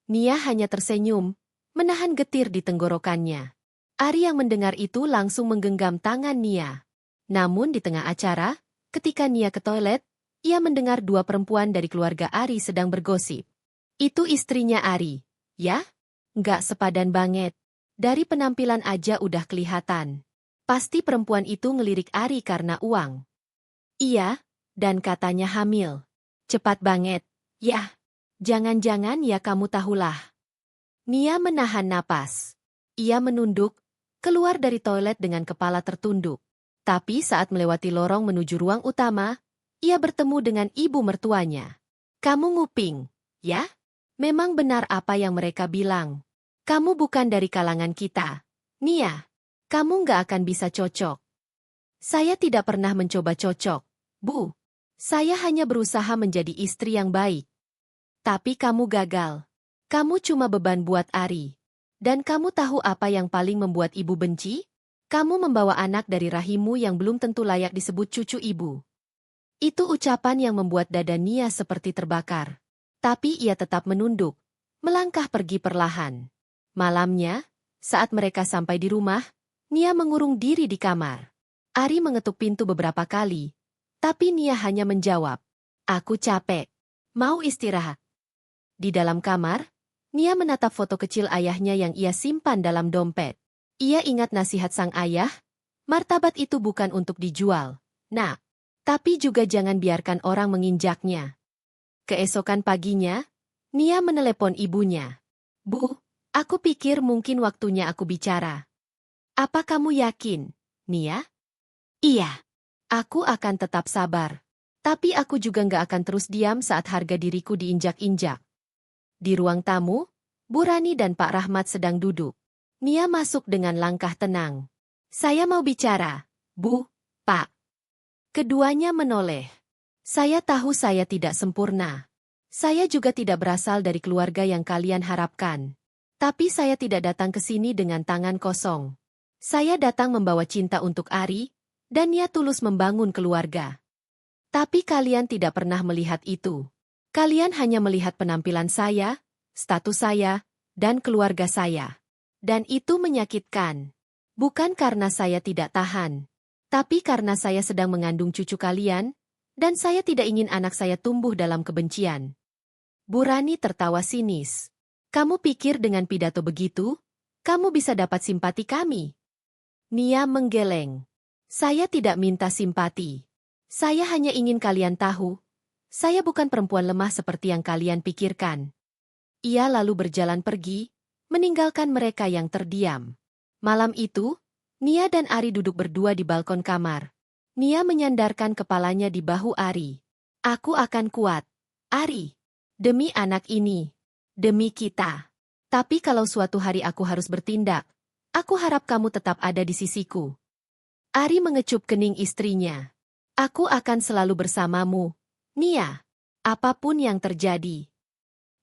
Nia hanya tersenyum, menahan getir di tenggorokannya. Ari yang mendengar itu langsung menggenggam tangan Nia. Namun di tengah acara, ketika Nia ke toilet, ia mendengar 2 perempuan dari keluarga Ari sedang bergosip. Itu istrinya Ari, ya? Nggak sepadan banget. Dari penampilan aja udah kelihatan. Pasti perempuan itu ngelirik Ari karena uang. Iya, dan katanya hamil. Cepat banget. Yah, jangan-jangan ya kamu tahulah. Nia menahan napas. Ia menunduk, keluar dari toilet dengan kepala tertunduk. Tapi saat melewati lorong menuju ruang utama, ia bertemu dengan ibu mertuanya. Kamu nguping, ya? Memang benar apa yang mereka bilang. Kamu bukan dari kalangan kita. Nia, kamu nggak akan bisa cocok. Saya tidak pernah mencoba cocok, Bu. Saya hanya berusaha menjadi istri yang baik. Tapi kamu gagal. Kamu cuma beban buat Ari. Dan kamu tahu apa yang paling membuat ibu benci? Kamu membawa anak dari rahimmu yang belum tentu layak disebut cucu ibu. Itu ucapan yang membuat dada Nia seperti terbakar. Tapi ia tetap menunduk, melangkah pergi perlahan. Malamnya, saat mereka sampai di rumah, Nia mengurung diri di kamar. Ari mengetuk pintu beberapa kali, tapi Nia hanya menjawab, "Aku capek. Mau istirahat." Di dalam kamar, Nia menatap foto kecil ayahnya yang ia simpan dalam dompet. Ia ingat nasihat sang ayah, martabat itu bukan untuk dijual, nak. Tapi juga jangan biarkan orang menginjaknya. Keesokan paginya, Nia menelepon ibunya. Bu, aku pikir mungkin waktunya aku bicara. Apa kamu yakin, Nia? Iya. Aku akan tetap sabar. Tapi aku juga nggak akan terus diam saat harga diriku diinjak-injak. Di ruang tamu, Bu Rani dan Pak Rahmat sedang duduk. Nia masuk dengan langkah tenang. Saya mau bicara, Bu, Pak. Keduanya menoleh. Saya tahu saya tidak sempurna. Saya juga tidak berasal dari keluarga yang kalian harapkan. Tapi saya tidak datang ke sini dengan tangan kosong. Saya datang membawa cinta untuk Ari, dan niat tulus membangun keluarga. Tapi kalian tidak pernah melihat itu. Kalian hanya melihat penampilan saya, status saya, dan keluarga saya. Dan itu menyakitkan. Bukan karena saya tidak tahan. Tapi karena saya sedang mengandung cucu kalian, dan saya tidak ingin anak saya tumbuh dalam kebencian. Bu Rani tertawa sinis. Kamu pikir dengan pidato begitu, kamu bisa dapat simpati kami? Nia menggeleng. Saya tidak minta simpati. Saya hanya ingin kalian tahu, saya bukan perempuan lemah seperti yang kalian pikirkan. Ia lalu berjalan pergi, meninggalkan mereka yang terdiam. Malam itu, Nia dan Ari duduk berdua di balkon kamar. Nia menyandarkan kepalanya di bahu Ari. Aku akan kuat, Ari. Demi anak ini. Demi kita. Tapi kalau suatu hari aku harus bertindak, aku harap kamu tetap ada di sisiku. Ari mengecup kening istrinya. Aku akan selalu bersamamu, Nia. Apapun yang terjadi.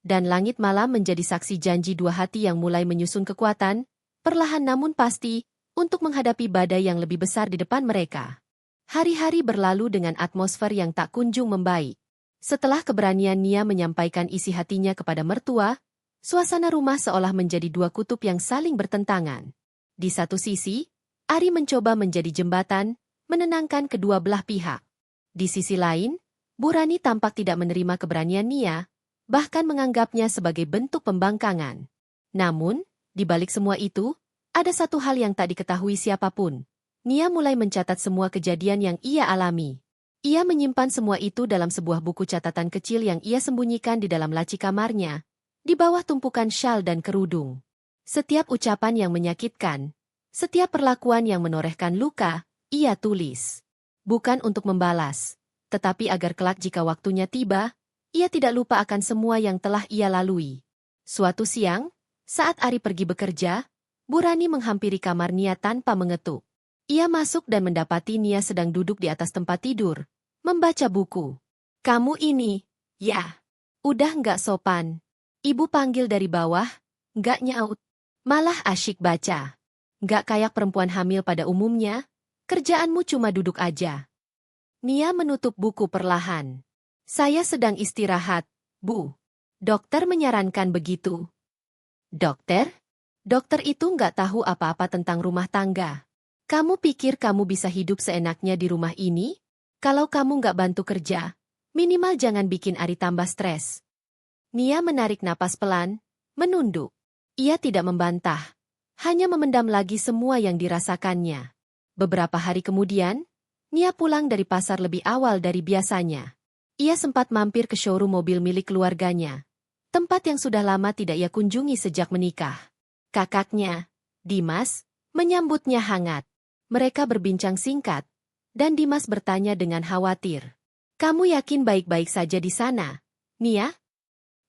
Dan langit malam menjadi saksi janji dua hati yang mulai menyusun kekuatan, perlahan namun pasti, untuk menghadapi badai yang lebih besar di depan mereka. Hari-hari berlalu dengan atmosfer yang tak kunjung membaik. Setelah keberanian Nia menyampaikan isi hatinya kepada mertua, suasana rumah seolah menjadi dua kutub yang saling bertentangan. Di satu sisi, Ari mencoba menjadi jembatan, menenangkan kedua belah pihak. Di sisi lain, Bu Rani tampak tidak menerima keberanian Nia, bahkan menganggapnya sebagai bentuk pembangkangan. Namun, di balik semua itu, ada satu hal yang tak diketahui siapapun. Nia mulai mencatat semua kejadian yang ia alami. Ia menyimpan semua itu dalam sebuah buku catatan kecil yang ia sembunyikan di dalam laci kamarnya, di bawah tumpukan syal dan kerudung. Setiap ucapan yang menyakitkan, setiap perlakuan yang menorehkan luka, ia tulis. Bukan untuk membalas, tetapi agar kelak jika waktunya tiba, ia tidak lupa akan semua yang telah ia lalui. Suatu siang, saat Ari pergi bekerja, Bu Rani menghampiri kamar Nia tanpa mengetuk. Ia masuk dan mendapati Nia sedang duduk di atas tempat tidur, membaca buku. Kamu ini, ya, udah nggak sopan. Ibu panggil dari bawah, nggak nyaut. Malah asyik baca. Nggak kayak perempuan hamil pada umumnya, kerjaanmu cuma duduk aja. Nia menutup buku perlahan. Saya sedang istirahat, Bu. Dokter menyarankan begitu. Dokter? Dokter itu nggak tahu apa-apa tentang rumah tangga. Kamu pikir kamu bisa hidup seenaknya di rumah ini? Kalau kamu nggak bantu kerja, minimal jangan bikin Ari tambah stres. Nia menarik napas pelan, menunduk. Ia tidak membantah, hanya memendam lagi semua yang dirasakannya. Beberapa hari kemudian, Nia pulang dari pasar lebih awal dari biasanya. Ia sempat mampir ke showroom mobil milik keluarganya, tempat yang sudah lama tidak ia kunjungi sejak menikah. Kakaknya, Dimas, menyambutnya hangat. Mereka berbincang singkat, dan Dimas bertanya dengan khawatir. "Kamu yakin baik-baik saja di sana, Nia?"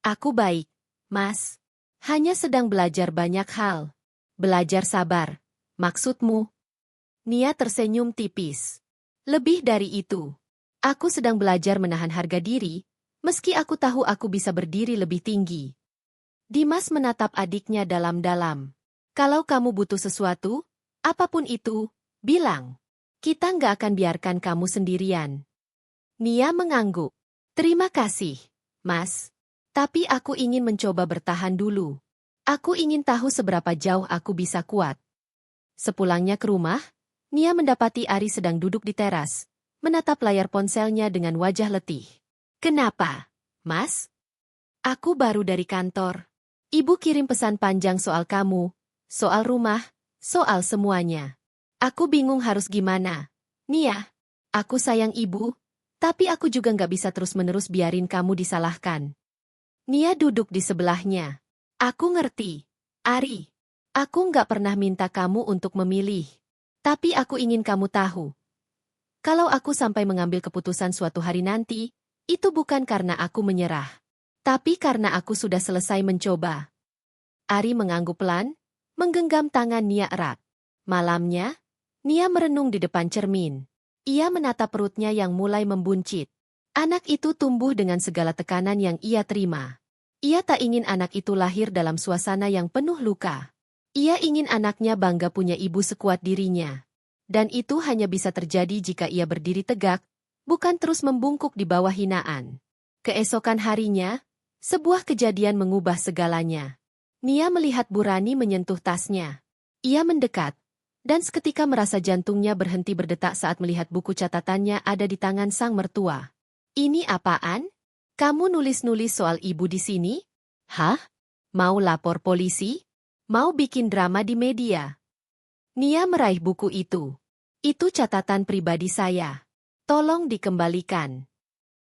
"Aku baik, Mas. Hanya sedang belajar banyak hal." "Belajar sabar, maksudmu?" Nia tersenyum tipis. "Lebih dari itu. Aku sedang belajar menahan harga diri, meski aku tahu aku bisa berdiri lebih tinggi." Dimas menatap adiknya dalam-dalam. "Kalau kamu butuh sesuatu, apapun itu, bilang. Kita nggak akan biarkan kamu sendirian." Nia mengangguk. "Terima kasih, Mas. Tapi aku ingin mencoba bertahan dulu. Aku ingin tahu seberapa jauh aku bisa kuat." Sepulangnya ke rumah, Nia mendapati Ari sedang duduk di teras, menatap layar ponselnya dengan wajah letih. "Kenapa, Mas?" "Aku baru dari kantor. Ibu kirim pesan panjang soal kamu, soal rumah, soal semuanya. Aku bingung harus gimana. Nia, aku sayang ibu, tapi aku juga nggak bisa terus-menerus biarin kamu disalahkan." Nia duduk di sebelahnya. "Aku ngerti, Ari. Aku nggak pernah minta kamu untuk memilih. Tapi aku ingin kamu tahu. Kalau aku sampai mengambil keputusan suatu hari nanti, itu bukan karena aku menyerah. Tapi karena aku sudah selesai mencoba." Ari mengangguk pelan, menggenggam tangan Nia erat. Malamnya, Nia merenung di depan cermin. Ia menatap perutnya yang mulai membuncit. Anak itu tumbuh dengan segala tekanan yang ia terima. Ia tak ingin anak itu lahir dalam suasana yang penuh luka. Ia ingin anaknya bangga punya ibu sekuat dirinya. Dan itu hanya bisa terjadi jika ia berdiri tegak, bukan terus membungkuk di bawah hinaan. Keesokan harinya, sebuah kejadian mengubah segalanya. Nia melihat Burani menyentuh tasnya. Ia mendekat, dan seketika merasa jantungnya berhenti berdetak saat melihat buku catatannya ada di tangan sang mertua. "Ini apaan? Kamu nulis-nulis soal ibu di sini? Hah? Mau lapor polisi? Mau bikin drama di media?" Nia meraih buku itu. "Itu catatan pribadi saya. Tolong dikembalikan."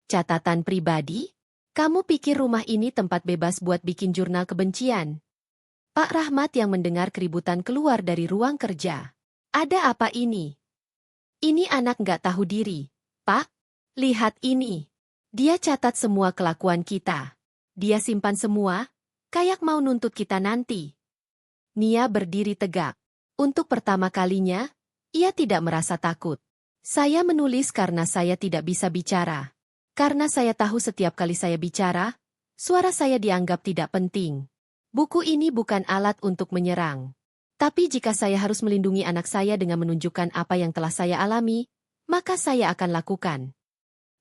"Catatan pribadi? Kamu pikir rumah ini tempat bebas buat bikin jurnal kebencian?" Pak Rahmat yang mendengar keributan keluar dari ruang kerja. "Ada apa ini? Ini anak nggak tahu diri, Pak. Lihat ini. Dia catat semua kelakuan kita. Dia simpan semua, kayak mau nuntut kita nanti." Nia berdiri tegak. Untuk pertama kalinya, ia tidak merasa takut. "Saya menulis karena saya tidak bisa bicara. Karena saya tahu setiap kali saya bicara, suara saya dianggap tidak penting. Buku ini bukan alat untuk menyerang. Tapi jika saya harus melindungi anak saya dengan menunjukkan apa yang telah saya alami, maka saya akan lakukan."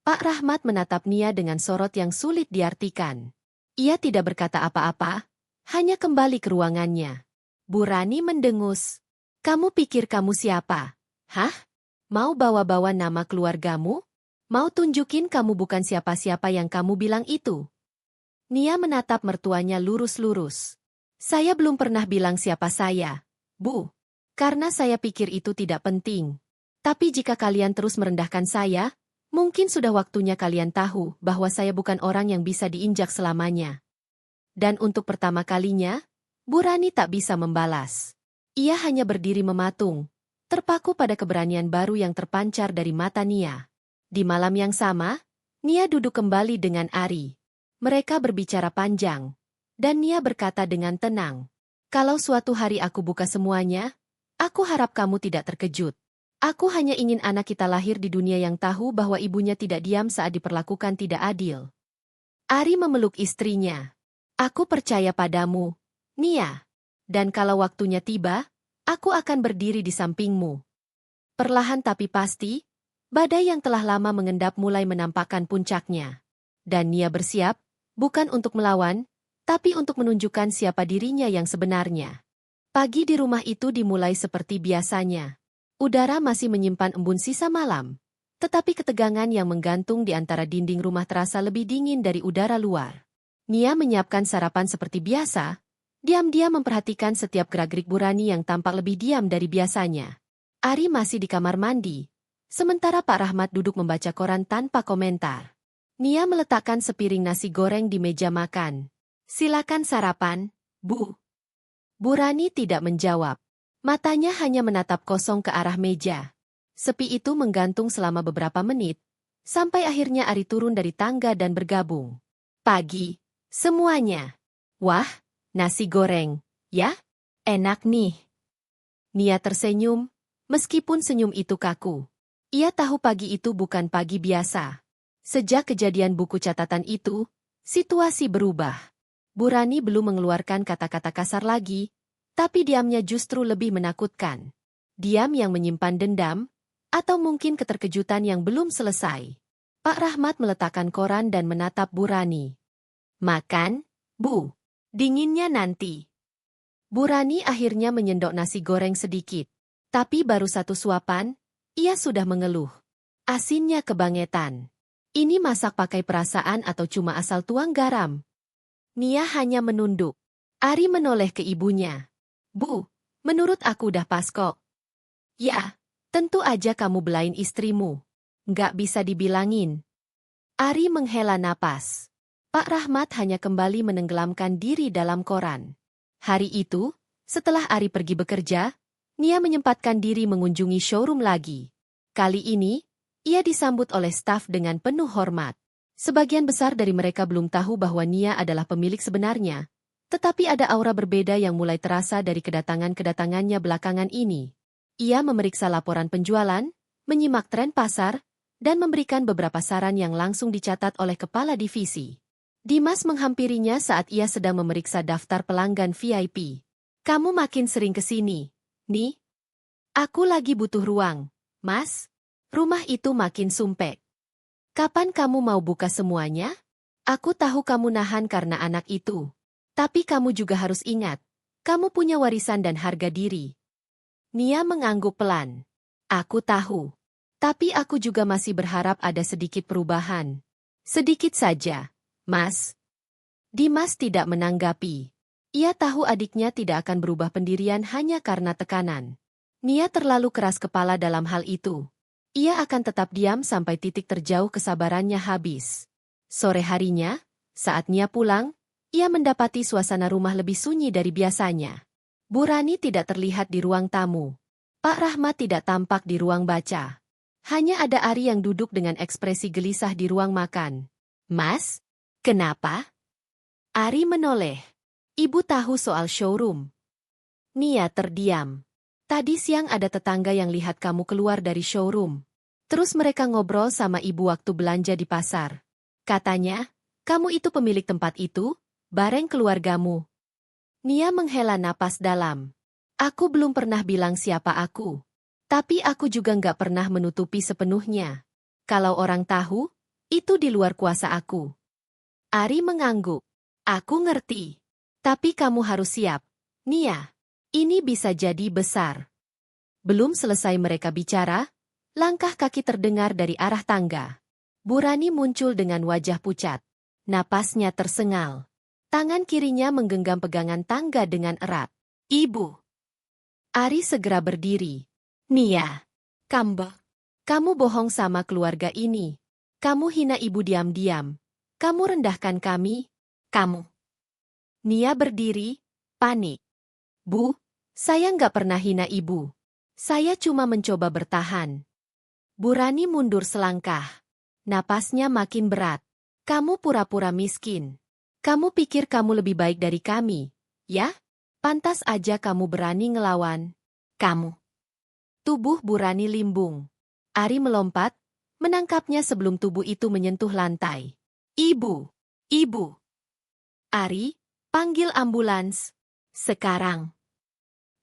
Pak Rahmat menatap Nia dengan sorot yang sulit diartikan. Ia tidak berkata apa-apa, hanya kembali ke ruangannya. Burani mendengus. "Kamu pikir kamu siapa? Hah? Mau bawa-bawa nama keluargamu? Mau tunjukin kamu bukan siapa-siapa yang kamu bilang itu?" Nia menatap mertuanya lurus-lurus. "Saya belum pernah bilang siapa saya, Bu. Karena saya pikir itu tidak penting. Tapi jika kalian terus merendahkan saya, mungkin sudah waktunya kalian tahu bahwa saya bukan orang yang bisa diinjak selamanya." Dan untuk pertama kalinya, Burani tak bisa membalas. Ia hanya berdiri mematung, terpaku pada keberanian baru yang terpancar dari mata Nia. Di malam yang sama, Nia duduk kembali dengan Ari. Mereka berbicara panjang, dan Nia berkata dengan tenang, "Kalau suatu hari aku buka semuanya, aku harap kamu tidak terkejut. Aku hanya ingin anak kita lahir di dunia yang tahu bahwa ibunya tidak diam saat diperlakukan tidak adil." Ari memeluk istrinya. "Aku percaya padamu, Nia. Dan kalau waktunya tiba, aku akan berdiri di sampingmu." Perlahan tapi pasti, badai yang telah lama mengendap mulai menampakkan puncaknya. Dan Nia bersiap, bukan untuk melawan, tapi untuk menunjukkan siapa dirinya yang sebenarnya. Pagi di rumah itu dimulai seperti biasanya. Udara masih menyimpan embun sisa malam, tetapi ketegangan yang menggantung di antara dinding rumah terasa lebih dingin dari udara luar. Nia menyiapkan sarapan seperti biasa, diam-diam memperhatikan setiap gerak-gerik Burani yang tampak lebih diam dari biasanya. Ari masih di kamar mandi, Sementara Pak Rahmat duduk membaca koran tanpa komentar. Nia meletakkan sepiring nasi goreng di meja makan. "Silakan sarapan, Bu." Bu Rani tidak menjawab. Matanya hanya menatap kosong ke arah meja. Sepi itu menggantung selama beberapa menit, sampai akhirnya Ari turun dari tangga dan bergabung. "Pagi, semuanya." "Wah, nasi goreng, ya? Enak nih." Nia tersenyum, meskipun senyum itu kaku. Ia tahu pagi itu bukan pagi biasa. Sejak kejadian buku catatan itu, situasi berubah. Bu Rani belum mengeluarkan kata-kata kasar lagi, tapi diamnya justru lebih menakutkan. Diam yang menyimpan dendam, atau mungkin keterkejutan yang belum selesai. Pak Rahmat meletakkan koran dan menatap Bu Rani. "Makan, Bu. Dinginnya nanti." Bu Rani akhirnya menyendok nasi goreng sedikit. Tapi baru satu suapan, ia sudah mengeluh. Asinnya kebangetan. Ini masak pakai perasaan atau cuma asal tuang garam? Nia hanya menunduk. Ari menoleh ke ibunya. "Bu, menurut aku udah pas kok." "Ya, tentu aja kamu belain istrimu. Nggak bisa dibilangin." Ari menghela napas. Pak Rahmat hanya kembali menenggelamkan diri dalam koran. Hari itu, setelah Ari pergi bekerja, Nia menyempatkan diri mengunjungi showroom lagi. Kali ini, ia disambut oleh staf dengan penuh hormat. Sebagian besar dari mereka belum tahu bahwa Nia adalah pemilik sebenarnya, tetapi ada aura berbeda yang mulai terasa dari kedatangannya belakangan ini. Ia memeriksa laporan penjualan, menyimak tren pasar, dan memberikan beberapa saran yang langsung dicatat oleh kepala divisi. Dimas menghampirinya saat ia sedang memeriksa daftar pelanggan VIP. "Kamu makin sering ke sini, nih. Aku lagi butuh ruang, Mas. Rumah itu makin sumpek. Kapan kamu mau buka semuanya? Aku tahu kamu nahan karena anak itu. Tapi kamu juga harus ingat, kamu punya warisan dan harga diri." Nia mengangguk pelan. "Aku tahu. Tapi aku juga masih berharap ada sedikit perubahan." "Sedikit saja, Mas." Dimas tidak menanggapi. Ia tahu adiknya tidak akan berubah pendirian hanya karena tekanan. Nia terlalu keras kepala dalam hal itu. Ia akan tetap diam sampai titik terjauh kesabarannya habis. Sore harinya, saat Nia pulang, ia mendapati suasana rumah lebih sunyi dari biasanya. Bu Rani tidak terlihat di ruang tamu. Pak Rahmat tidak tampak di ruang baca. Hanya ada Ari yang duduk dengan ekspresi gelisah di ruang makan. "Mas, kenapa?" Ari menoleh. "Ibu tahu soal showroom." Nia terdiam. "Tadi siang ada tetangga yang lihat kamu keluar dari showroom. Terus mereka ngobrol sama ibu waktu belanja di pasar. Katanya, kamu itu pemilik tempat itu, bareng keluargamu." Nia menghela napas dalam. "Aku belum pernah bilang siapa aku. Tapi aku juga nggak pernah menutupi sepenuhnya. Kalau orang tahu, itu di luar kuasa aku." Ari mengangguk. "Aku ngerti. Tapi kamu harus siap, Nia. Ini bisa jadi besar." Belum selesai mereka bicara, langkah kaki terdengar dari arah tangga. Bu Rani muncul dengan wajah pucat. Napasnya tersengal. Tangan kirinya menggenggam pegangan tangga dengan erat. "Ibu." Ari segera berdiri. "Nia, kamu bohong sama keluarga ini. Kamu hina ibu diam-diam. Kamu rendahkan kami. Kamu." Nia berdiri, panik. "Bu, saya nggak pernah hina ibu. Saya cuma mencoba bertahan." Bu Rani mundur selangkah. Napasnya makin berat. "Kamu pura-pura miskin. Kamu pikir kamu lebih baik dari kami, ya? Pantas aja kamu berani ngelawan. Kamu." Tubuh Bu Rani limbung. Ari melompat, menangkapnya sebelum tubuh itu menyentuh lantai. "Ibu! Ibu!" "Ari, panggil ambulans. Sekarang."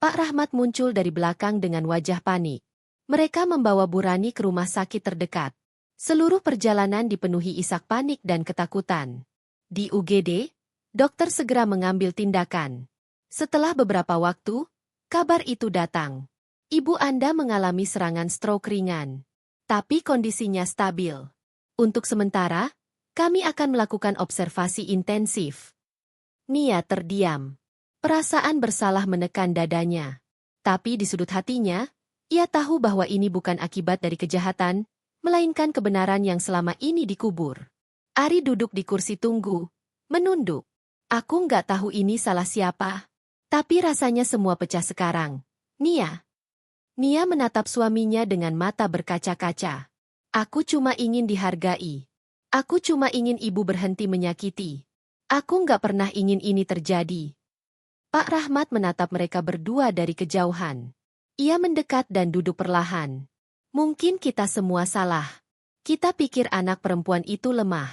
Pak Rahmat muncul dari belakang dengan wajah panik. Mereka membawa Bu Rani ke rumah sakit terdekat. Seluruh perjalanan dipenuhi isak panik dan ketakutan. Di UGD, dokter segera mengambil tindakan. Setelah beberapa waktu, kabar itu datang. "Ibu Anda mengalami serangan stroke ringan. Tapi kondisinya stabil. Untuk sementara, kami akan melakukan observasi intensif." Nia terdiam. Perasaan bersalah menekan dadanya. Tapi di sudut hatinya, Ia tahu bahwa ini bukan akibat dari kejahatan, melainkan kebenaran yang selama ini dikubur. Ari duduk di kursi tunggu, menunduk. Aku nggak tahu ini salah siapa. Tapi rasanya semua pecah sekarang. Nia. Nia menatap suaminya dengan mata berkaca-kaca. Aku cuma ingin dihargai. Aku cuma ingin ibu berhenti menyakiti. Aku nggak pernah ingin ini terjadi. Pak Rahmat menatap mereka berdua dari kejauhan. Ia mendekat dan duduk perlahan. Mungkin kita semua salah. Kita pikir anak perempuan itu lemah.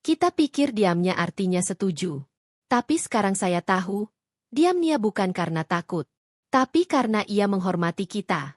Kita pikir diamnya artinya setuju. Tapi sekarang saya tahu, diam Nia bukan karena takut. Tapi karena ia menghormati kita.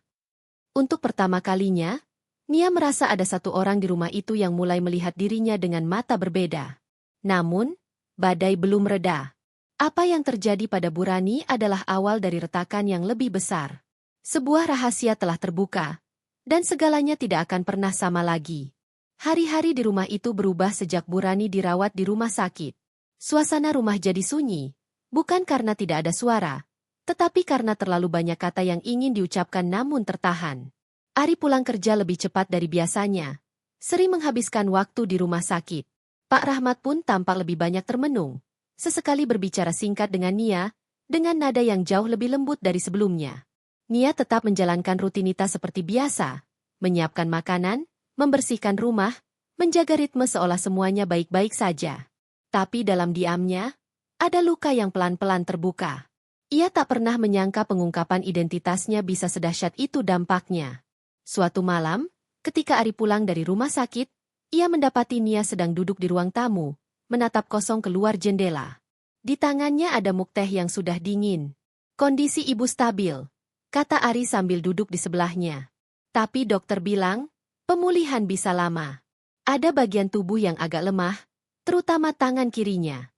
Untuk pertama kalinya, Nia merasa ada satu orang di rumah itu yang mulai melihat dirinya dengan mata berbeda. Namun, badai belum reda. Apa yang terjadi pada Burani adalah awal dari retakan yang lebih besar. Sebuah rahasia telah terbuka, dan segalanya tidak akan pernah sama lagi. Hari-hari di rumah itu berubah sejak Burani dirawat di rumah sakit. Suasana rumah jadi sunyi, bukan karena tidak ada suara, tetapi karena terlalu banyak kata yang ingin diucapkan namun tertahan. Ari pulang kerja lebih cepat dari biasanya, sering menghabiskan waktu di rumah sakit. Pak Rahmat pun tampak lebih banyak termenung, sesekali berbicara singkat dengan Nia, dengan nada yang jauh lebih lembut dari sebelumnya. Nia tetap menjalankan rutinitas seperti biasa, menyiapkan makanan, membersihkan rumah, menjaga ritme seolah semuanya baik-baik saja. Tapi dalam diamnya, ada luka yang pelan-pelan terbuka. Ia tak pernah menyangka pengungkapan identitasnya bisa sedahsyat itu dampaknya. Suatu malam, ketika Ari pulang dari rumah sakit, ia mendapati Nia sedang duduk di ruang tamu, menatap kosong keluar jendela. Di tangannya ada muk teh yang sudah dingin. Kondisi ibu stabil, kata Ari sambil duduk di sebelahnya. Tapi dokter bilang, pemulihan bisa lama. Ada bagian tubuh yang agak lemah, terutama tangan kirinya.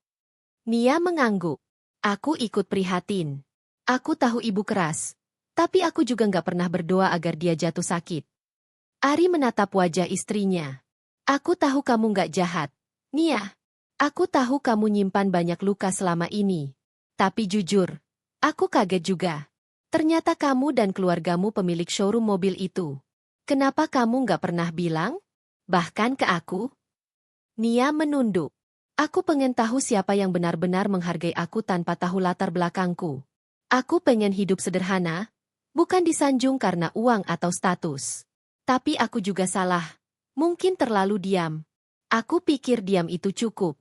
Nia mengangguk. Aku ikut prihatin. Aku tahu ibu keras, tapi aku juga nggak pernah berdoa agar dia jatuh sakit. Ari menatap wajah istrinya. Aku tahu kamu nggak jahat, Nia. Aku tahu kamu nyimpan banyak luka selama ini. Tapi jujur, aku kaget juga. Ternyata kamu dan keluargamu pemilik showroom mobil itu. Kenapa kamu nggak pernah bilang? Bahkan ke aku? Nia menunduk. Aku pengen tahu siapa yang benar-benar menghargai aku tanpa tahu latar belakangku. Aku pengen hidup sederhana, bukan disanjung karena uang atau status. Tapi aku juga salah. Mungkin terlalu diam. Aku pikir diam itu cukup.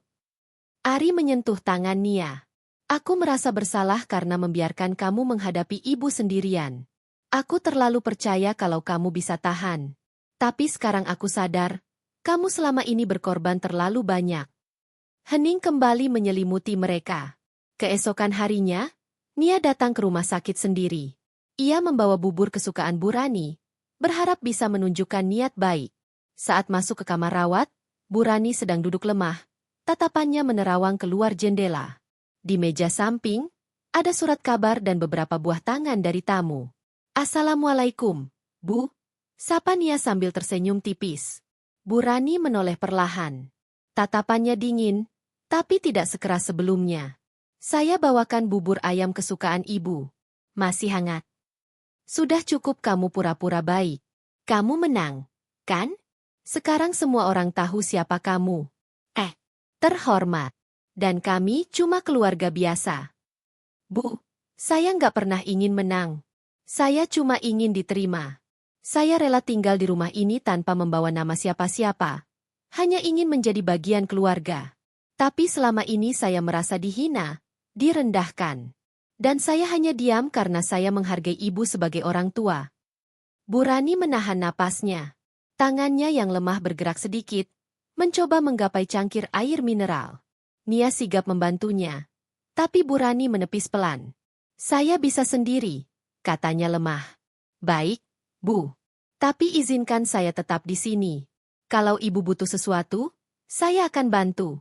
Ari menyentuh tangan Nia. Aku merasa bersalah karena membiarkan kamu menghadapi ibu sendirian. Aku terlalu percaya kalau kamu bisa tahan. Tapi sekarang aku sadar, kamu selama ini berkorban terlalu banyak. Hening kembali menyelimuti mereka. Keesokan harinya, Nia datang ke rumah sakit sendiri. Ia membawa bubur kesukaan Burani, berharap bisa menunjukkan niat baik. Saat masuk ke kamar rawat, Burani sedang duduk lemah, tatapannya menerawang keluar jendela. Di meja samping, ada surat kabar dan beberapa buah tangan dari tamu. Assalamualaikum, Bu. Sapa Nia sambil tersenyum tipis. Burani menoleh perlahan. Tatapannya dingin, tapi tidak sekeras sebelumnya. Saya bawakan bubur ayam kesukaan ibu. Masih hangat. Sudah cukup kamu pura-pura baik. Kamu menang, kan? Sekarang semua orang tahu siapa kamu. Terhormat. Dan kami cuma keluarga biasa. Bu, saya nggak pernah ingin menang. Saya cuma ingin diterima. Saya rela tinggal di rumah ini tanpa membawa nama siapa-siapa. Hanya ingin menjadi bagian keluarga. Tapi selama ini saya merasa dihina, direndahkan. Dan saya hanya diam karena saya menghargai ibu sebagai orang tua. Burani menahan napasnya. Tangannya yang lemah bergerak sedikit, mencoba menggapai cangkir air mineral. Nia sigap membantunya. Tapi Burani menepis pelan. Saya bisa sendiri, katanya lemah. Baik, Bu. Tapi izinkan saya tetap di sini. Kalau ibu butuh sesuatu, saya akan bantu.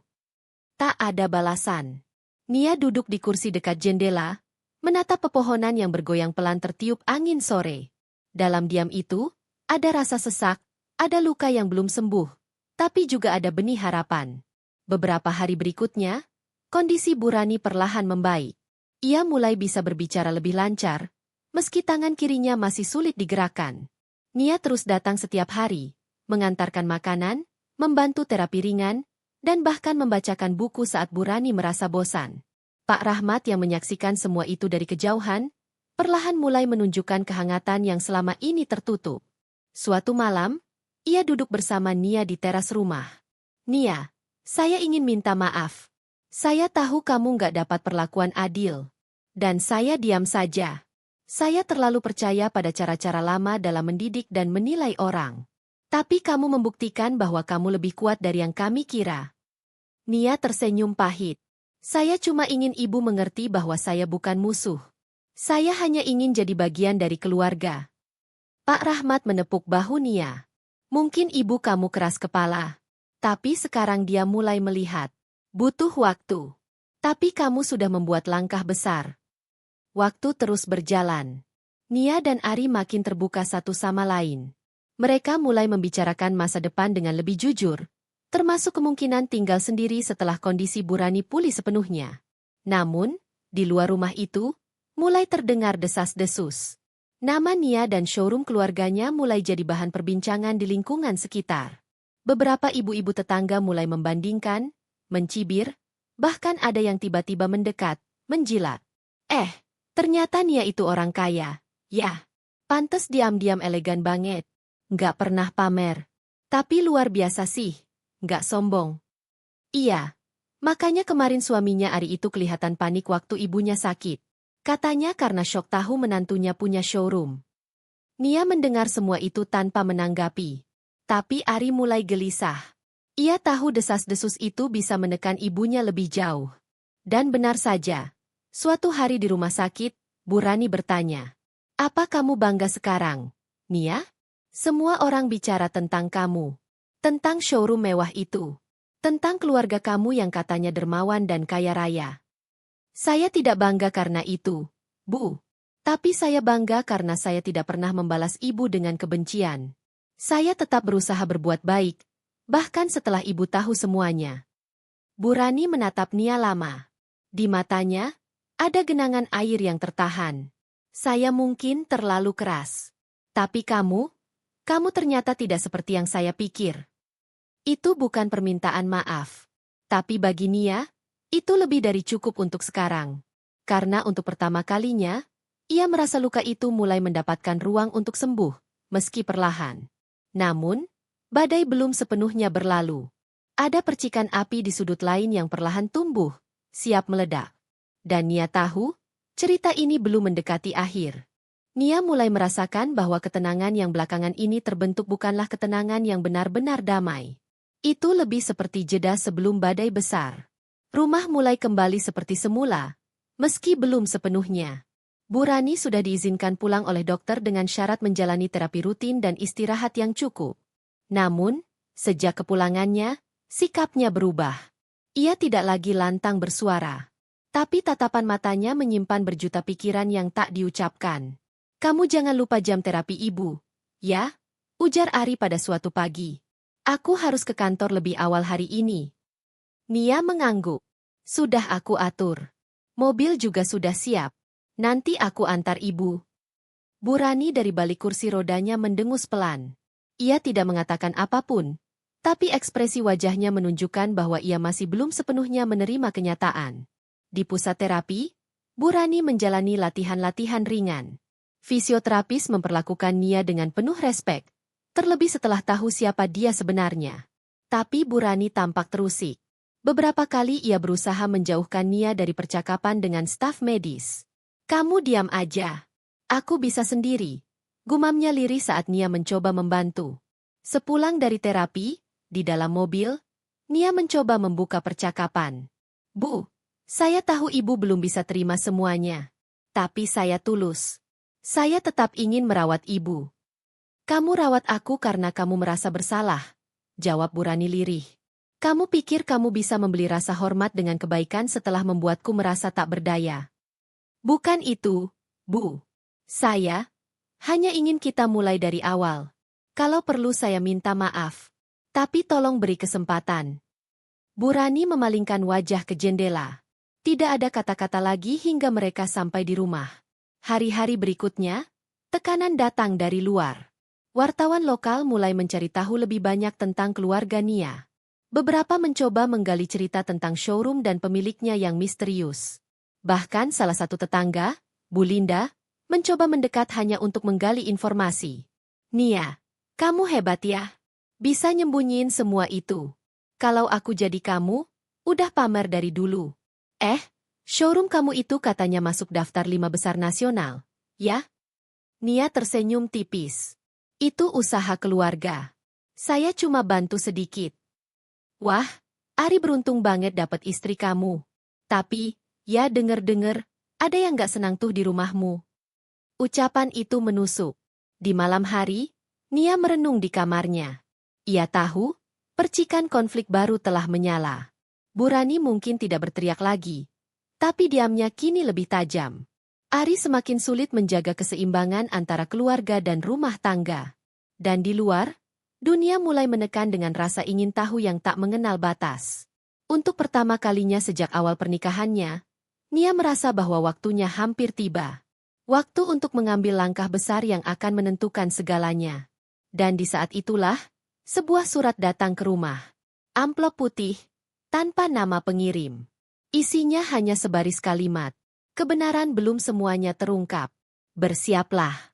Tak ada balasan. Nia duduk di kursi dekat jendela, menatap pepohonan yang bergoyang pelan tertiup angin sore. Dalam diam itu, ada rasa sesak, ada luka yang belum sembuh, tapi juga ada benih harapan. Beberapa hari berikutnya, kondisi Burani perlahan membaik. Ia mulai bisa berbicara lebih lancar, meski tangan kirinya masih sulit digerakkan. Nia terus datang setiap hari, mengantarkan makanan, membantu terapi ringan, dan bahkan membacakan buku saat Bu Rani merasa bosan. Pak Rahmat yang menyaksikan semua itu dari kejauhan, perlahan mulai menunjukkan kehangatan yang selama ini tertutup. Suatu malam, ia duduk bersama Nia di teras rumah. Nia, saya ingin minta maaf. Saya tahu kamu nggak dapat perlakuan adil. Dan saya diam saja. Saya terlalu percaya pada cara-cara lama dalam mendidik dan menilai orang. Tapi kamu membuktikan bahwa kamu lebih kuat dari yang kami kira. Nia tersenyum pahit. Saya cuma ingin ibu mengerti bahwa saya bukan musuh. Saya hanya ingin jadi bagian dari keluarga. Pak Rahmat menepuk bahu Nia. Mungkin ibu kamu keras kepala. Tapi sekarang dia mulai melihat. Butuh waktu. Tapi kamu sudah membuat langkah besar. Waktu terus berjalan. Nia dan Ari makin terbuka satu sama lain. Mereka mulai membicarakan masa depan dengan lebih jujur, termasuk kemungkinan tinggal sendiri setelah kondisi Bu Rani pulih sepenuhnya. Namun, di luar rumah itu, mulai terdengar desas-desus. Nama Nia dan showroom keluarganya mulai jadi bahan perbincangan di lingkungan sekitar. Beberapa ibu-ibu tetangga mulai membandingkan, mencibir, bahkan ada yang tiba-tiba mendekat, menjilat. Ternyata Nia itu orang kaya. Ya, pantes diam-diam elegan banget. Nggak pernah pamer. Tapi luar biasa sih, nggak sombong. Iya, makanya kemarin suaminya Ari itu kelihatan panik waktu ibunya sakit. Katanya karena syok tahu menantunya punya showroom. Nia mendengar semua itu tanpa menanggapi. Tapi Ari mulai gelisah. Ia tahu desas-desus itu bisa menekan ibunya lebih jauh. Dan benar saja. Suatu hari di rumah sakit, Bu Rani bertanya, "Apa kamu bangga sekarang, Nia? Semua orang bicara tentang kamu. Tentang showroom mewah itu. Tentang keluarga kamu yang katanya dermawan dan kaya raya. Saya tidak bangga karena itu, Bu. Tapi saya bangga karena saya tidak pernah membalas ibu dengan kebencian. Saya tetap berusaha berbuat baik, bahkan setelah ibu tahu semuanya." Bu Rani menatap Nia lama. Di matanya, ada genangan air yang tertahan. Saya mungkin terlalu keras. Tapi kamu ternyata tidak seperti yang saya pikir. Itu bukan permintaan maaf. Tapi bagi Nia, itu lebih dari cukup untuk sekarang. Karena untuk pertama kalinya, ia merasa luka itu mulai mendapatkan ruang untuk sembuh, meski perlahan. Namun, badai belum sepenuhnya berlalu. Ada percikan api di sudut lain yang perlahan tumbuh, siap meledak. Dan Nia tahu, cerita ini belum mendekati akhir. Nia mulai merasakan bahwa ketenangan yang belakangan ini terbentuk bukanlah ketenangan yang benar-benar damai. Itu lebih seperti jeda sebelum badai besar. Rumah mulai kembali seperti semula, meski belum sepenuhnya. Bu Rani sudah diizinkan pulang oleh dokter dengan syarat menjalani terapi rutin dan istirahat yang cukup. Namun, sejak kepulangannya, sikapnya berubah. Ia tidak lagi lantang bersuara. Tapi tatapan matanya menyimpan berjuta pikiran yang tak diucapkan. "Kamu jangan lupa jam terapi ibu, ya?" ujar Ari pada suatu pagi. "Aku harus ke kantor lebih awal hari ini." Nia mengangguk. "Sudah aku atur. Mobil juga sudah siap. Nanti aku antar ibu." Bu Rani dari balik kursi rodanya mendengus pelan. Ia tidak mengatakan apapun, tapi ekspresi wajahnya menunjukkan bahwa ia masih belum sepenuhnya menerima kenyataan. Di pusat terapi, Bu Rani menjalani latihan-latihan ringan. Fisioterapis memperlakukan Nia dengan penuh respek, terlebih setelah tahu siapa dia sebenarnya. Tapi Bu Rani tampak terusik. Beberapa kali ia berusaha menjauhkan Nia dari percakapan dengan staf medis. "Kamu diam aja. Aku bisa sendiri," gumamnya lirih saat Nia mencoba membantu. Sepulang dari terapi, di dalam mobil, Nia mencoba membuka percakapan. "Bu, saya tahu ibu belum bisa terima semuanya. Tapi saya tulus. Saya tetap ingin merawat ibu." "Kamu rawat aku karena kamu merasa bersalah," jawab Bu Rani lirih. "Kamu pikir kamu bisa membeli rasa hormat dengan kebaikan setelah membuatku merasa tak berdaya. Bukan itu, Bu. Saya hanya ingin kita mulai dari awal. Kalau perlu saya minta maaf. Tapi tolong beri kesempatan." Bu Rani memalingkan wajah ke jendela. Tidak ada kata-kata lagi hingga mereka sampai di rumah. Hari-hari berikutnya, tekanan datang dari luar. Wartawan lokal mulai mencari tahu lebih banyak tentang keluarga Nia. Beberapa mencoba menggali cerita tentang showroom dan pemiliknya yang misterius. Bahkan salah satu tetangga, Bu Linda, mencoba mendekat hanya untuk menggali informasi. Nia, kamu hebat ya. Bisa nyembunyiin semua itu. Kalau aku jadi kamu, udah pamer dari dulu. Showroom kamu itu katanya masuk daftar 5 besar nasional, ya? Nia tersenyum tipis. Itu usaha keluarga. Saya cuma bantu sedikit. Wah, Ari beruntung banget dapat istri kamu. Tapi, ya denger-denger, ada yang gak senang tuh di rumahmu. Ucapan itu menusuk. Di malam hari, Nia merenung di kamarnya. Ia tahu, percikan konflik baru telah menyala. Bu Rani mungkin tidak berteriak lagi, tapi diamnya kini lebih tajam. Ari semakin sulit menjaga keseimbangan antara keluarga dan rumah tangga. Dan di luar, dunia mulai menekan dengan rasa ingin tahu yang tak mengenal batas. Untuk pertama kalinya sejak awal pernikahannya, Nia merasa bahwa waktunya hampir tiba. Waktu untuk mengambil langkah besar yang akan menentukan segalanya. Dan di saat itulah, sebuah surat datang ke rumah. Amplop putih, tanpa nama pengirim. Isinya hanya sebaris kalimat. Kebenaran belum semuanya terungkap. Bersiaplah.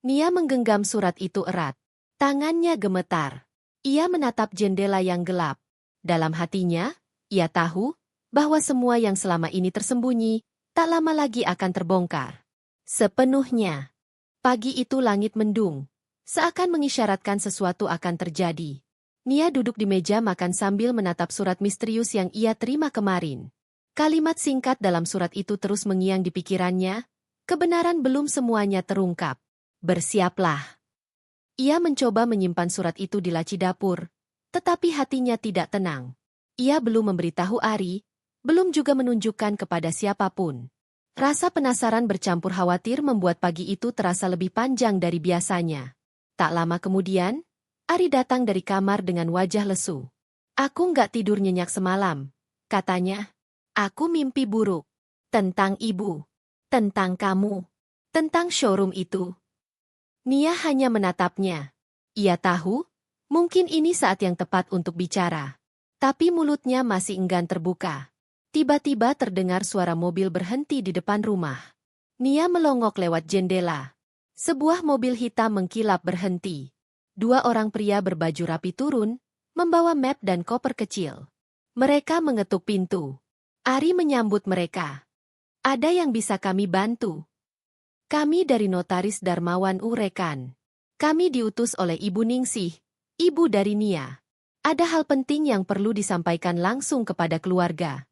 Nia menggenggam surat itu erat. Tangannya gemetar. Ia menatap jendela yang gelap. Dalam hatinya, ia tahu bahwa semua yang selama ini tersembunyi, tak lama lagi akan terbongkar. Sepenuhnya. Pagi itu langit mendung, seakan mengisyaratkan sesuatu akan terjadi. Nia duduk di meja makan sambil menatap surat misterius yang ia terima kemarin. Kalimat singkat dalam surat itu terus mengiang di pikirannya, kebenaran belum semuanya terungkap. Bersiaplah. Ia mencoba menyimpan surat itu di laci dapur, tetapi hatinya tidak tenang. Ia belum memberitahu Ari, belum juga menunjukkan kepada siapapun. Rasa penasaran bercampur khawatir membuat pagi itu terasa lebih panjang dari biasanya. Tak lama kemudian, Ari datang dari kamar dengan wajah lesu. Aku nggak tidur nyenyak semalam, katanya. Aku mimpi buruk. Tentang ibu. Tentang kamu. Tentang showroom itu. Nia hanya menatapnya. Ia tahu, mungkin ini saat yang tepat untuk bicara. Tapi mulutnya masih enggan terbuka. Tiba-tiba terdengar suara mobil berhenti di depan rumah. Nia melongok lewat jendela. Sebuah mobil hitam mengkilap berhenti. 2 orang pria berbaju rapi turun, membawa map dan koper kecil. Mereka mengetuk pintu. Ari menyambut mereka. Ada yang bisa kami bantu? Kami dari Notaris Darmawan Urekan. Kami diutus oleh Ibu Ningsih, ibu dari Nia. Ada hal penting yang perlu disampaikan langsung kepada keluarga.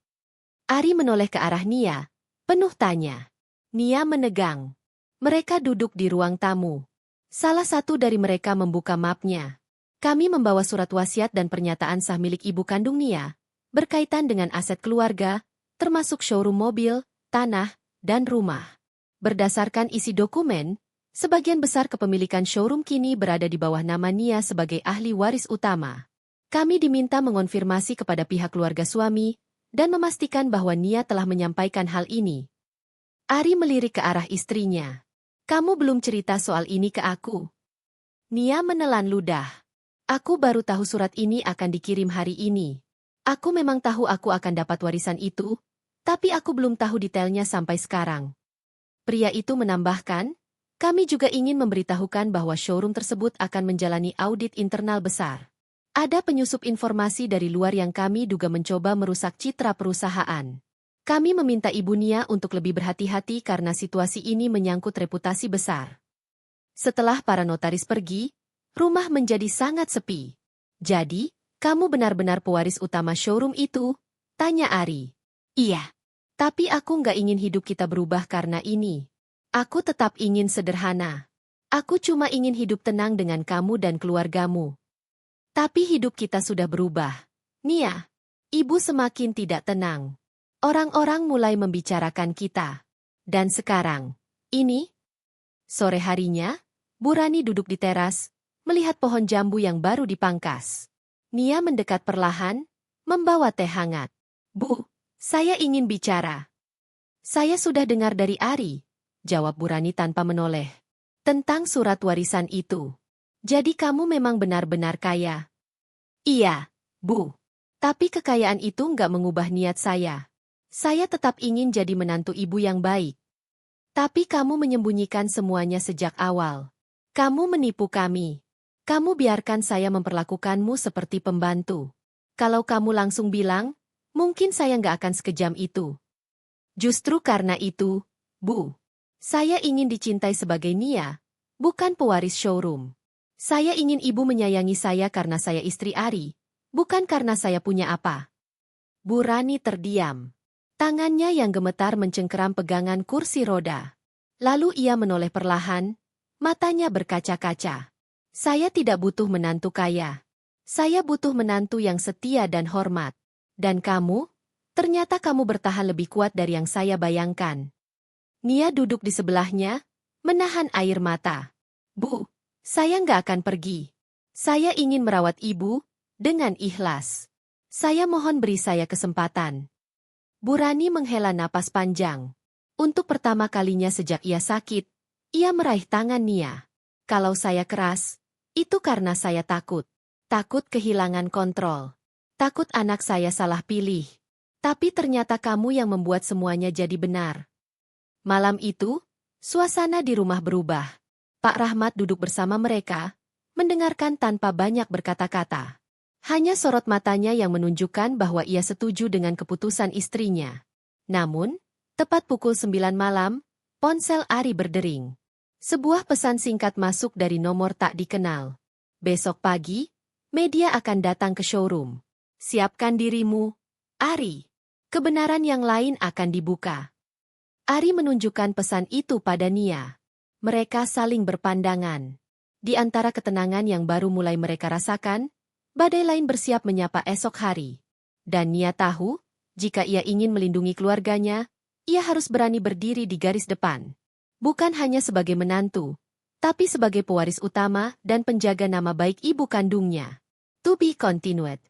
Ari menoleh ke arah Nia, penuh tanya. Nia menegang. Mereka duduk di ruang tamu. Salah satu dari mereka membuka mapnya. Kami membawa surat wasiat dan pernyataan sah milik ibu kandung Nia, berkaitan dengan aset keluarga, termasuk showroom mobil, tanah, dan rumah. Berdasarkan isi dokumen, sebagian besar kepemilikan showroom kini berada di bawah nama Nia sebagai ahli waris utama. Kami diminta mengonfirmasi kepada pihak keluarga suami, dan memastikan bahwa Nia telah menyampaikan hal ini. Ari melirik ke arah istrinya. Kamu belum cerita soal ini ke aku. Nia menelan ludah. Aku baru tahu surat ini akan dikirim hari ini. Aku memang tahu aku akan dapat warisan itu, tapi aku belum tahu detailnya sampai sekarang. Pria itu menambahkan, kami juga ingin memberitahukan bahwa showroom tersebut akan menjalani audit internal besar. Ada penyusup informasi dari luar yang kami duga mencoba merusak citra perusahaan. Kami meminta Ibu Nia untuk lebih berhati-hati karena situasi ini menyangkut reputasi besar. Setelah para notaris pergi, rumah menjadi sangat sepi. Jadi, kamu benar-benar pewaris utama showroom itu? Tanya Ari. Iya. Tapi aku nggak ingin hidup kita berubah karena ini. Aku tetap ingin sederhana. Aku cuma ingin hidup tenang dengan kamu dan keluargamu. Tapi hidup kita sudah berubah. Nia, ibu semakin tidak tenang. Orang-orang mulai membicarakan kita. Dan sekarang, ini? Sore harinya, Bu Rani duduk di teras, melihat pohon jambu yang baru dipangkas. Nia mendekat perlahan, membawa teh hangat. Bu, saya ingin bicara. Saya sudah dengar dari Ari. jawab Burani tanpa menoleh. Tentang surat warisan itu. Jadi kamu memang benar-benar kaya? Iya, Bu. Tapi kekayaan itu nggak mengubah niat saya. Saya tetap ingin jadi menantu ibu yang baik. Tapi kamu menyembunyikan semuanya sejak awal. Kamu menipu kami. Kamu biarkan saya memperlakukanmu seperti pembantu. Kalau kamu langsung bilang, mungkin saya nggak akan sekejam itu. Justru karena itu, Bu. Saya ingin dicintai sebagai Nia, bukan pewaris showroom. Saya ingin ibu menyayangi saya karena saya istri Ari, bukan karena saya punya apa. Burani terdiam. Tangannya yang gemetar mencengkeram pegangan kursi roda. Lalu ia menoleh perlahan, matanya berkaca-kaca. Saya tidak butuh menantu kaya. Saya butuh menantu yang setia dan hormat. Dan kamu? Ternyata kamu bertahan lebih kuat dari yang saya bayangkan. Nia duduk di sebelahnya, menahan air mata. Bu, saya nggak akan pergi. Saya ingin merawat ibu, dengan ikhlas. Saya mohon beri saya kesempatan. Burani menghela napas panjang. Untuk pertama kalinya sejak ia sakit, ia meraih tangan Nia. Kalau saya keras, itu karena saya takut. Takut kehilangan kontrol. Takut anak saya salah pilih. Tapi ternyata kamu yang membuat semuanya jadi benar. Malam itu, suasana di rumah berubah. Pak Rahmat duduk bersama mereka, mendengarkan tanpa banyak berkata-kata. Hanya sorot matanya yang menunjukkan bahwa ia setuju dengan keputusan istrinya. Namun, tepat pukul 9 malam, ponsel Ari berdering. Sebuah pesan singkat masuk dari nomor tak dikenal. Besok pagi, media akan datang ke showroom. Siapkan dirimu, Ari. Kebenaran yang lain akan dibuka. Ari menunjukkan pesan itu pada Nia. Mereka saling berpandangan. Di antara ketenangan yang baru mulai mereka rasakan, badai lain bersiap menyapa esok hari. Dan Nia tahu, jika ia ingin melindungi keluarganya, ia harus berani berdiri di garis depan. Bukan hanya sebagai menantu, tapi sebagai pewaris utama dan penjaga nama baik ibu kandungnya. To be continued.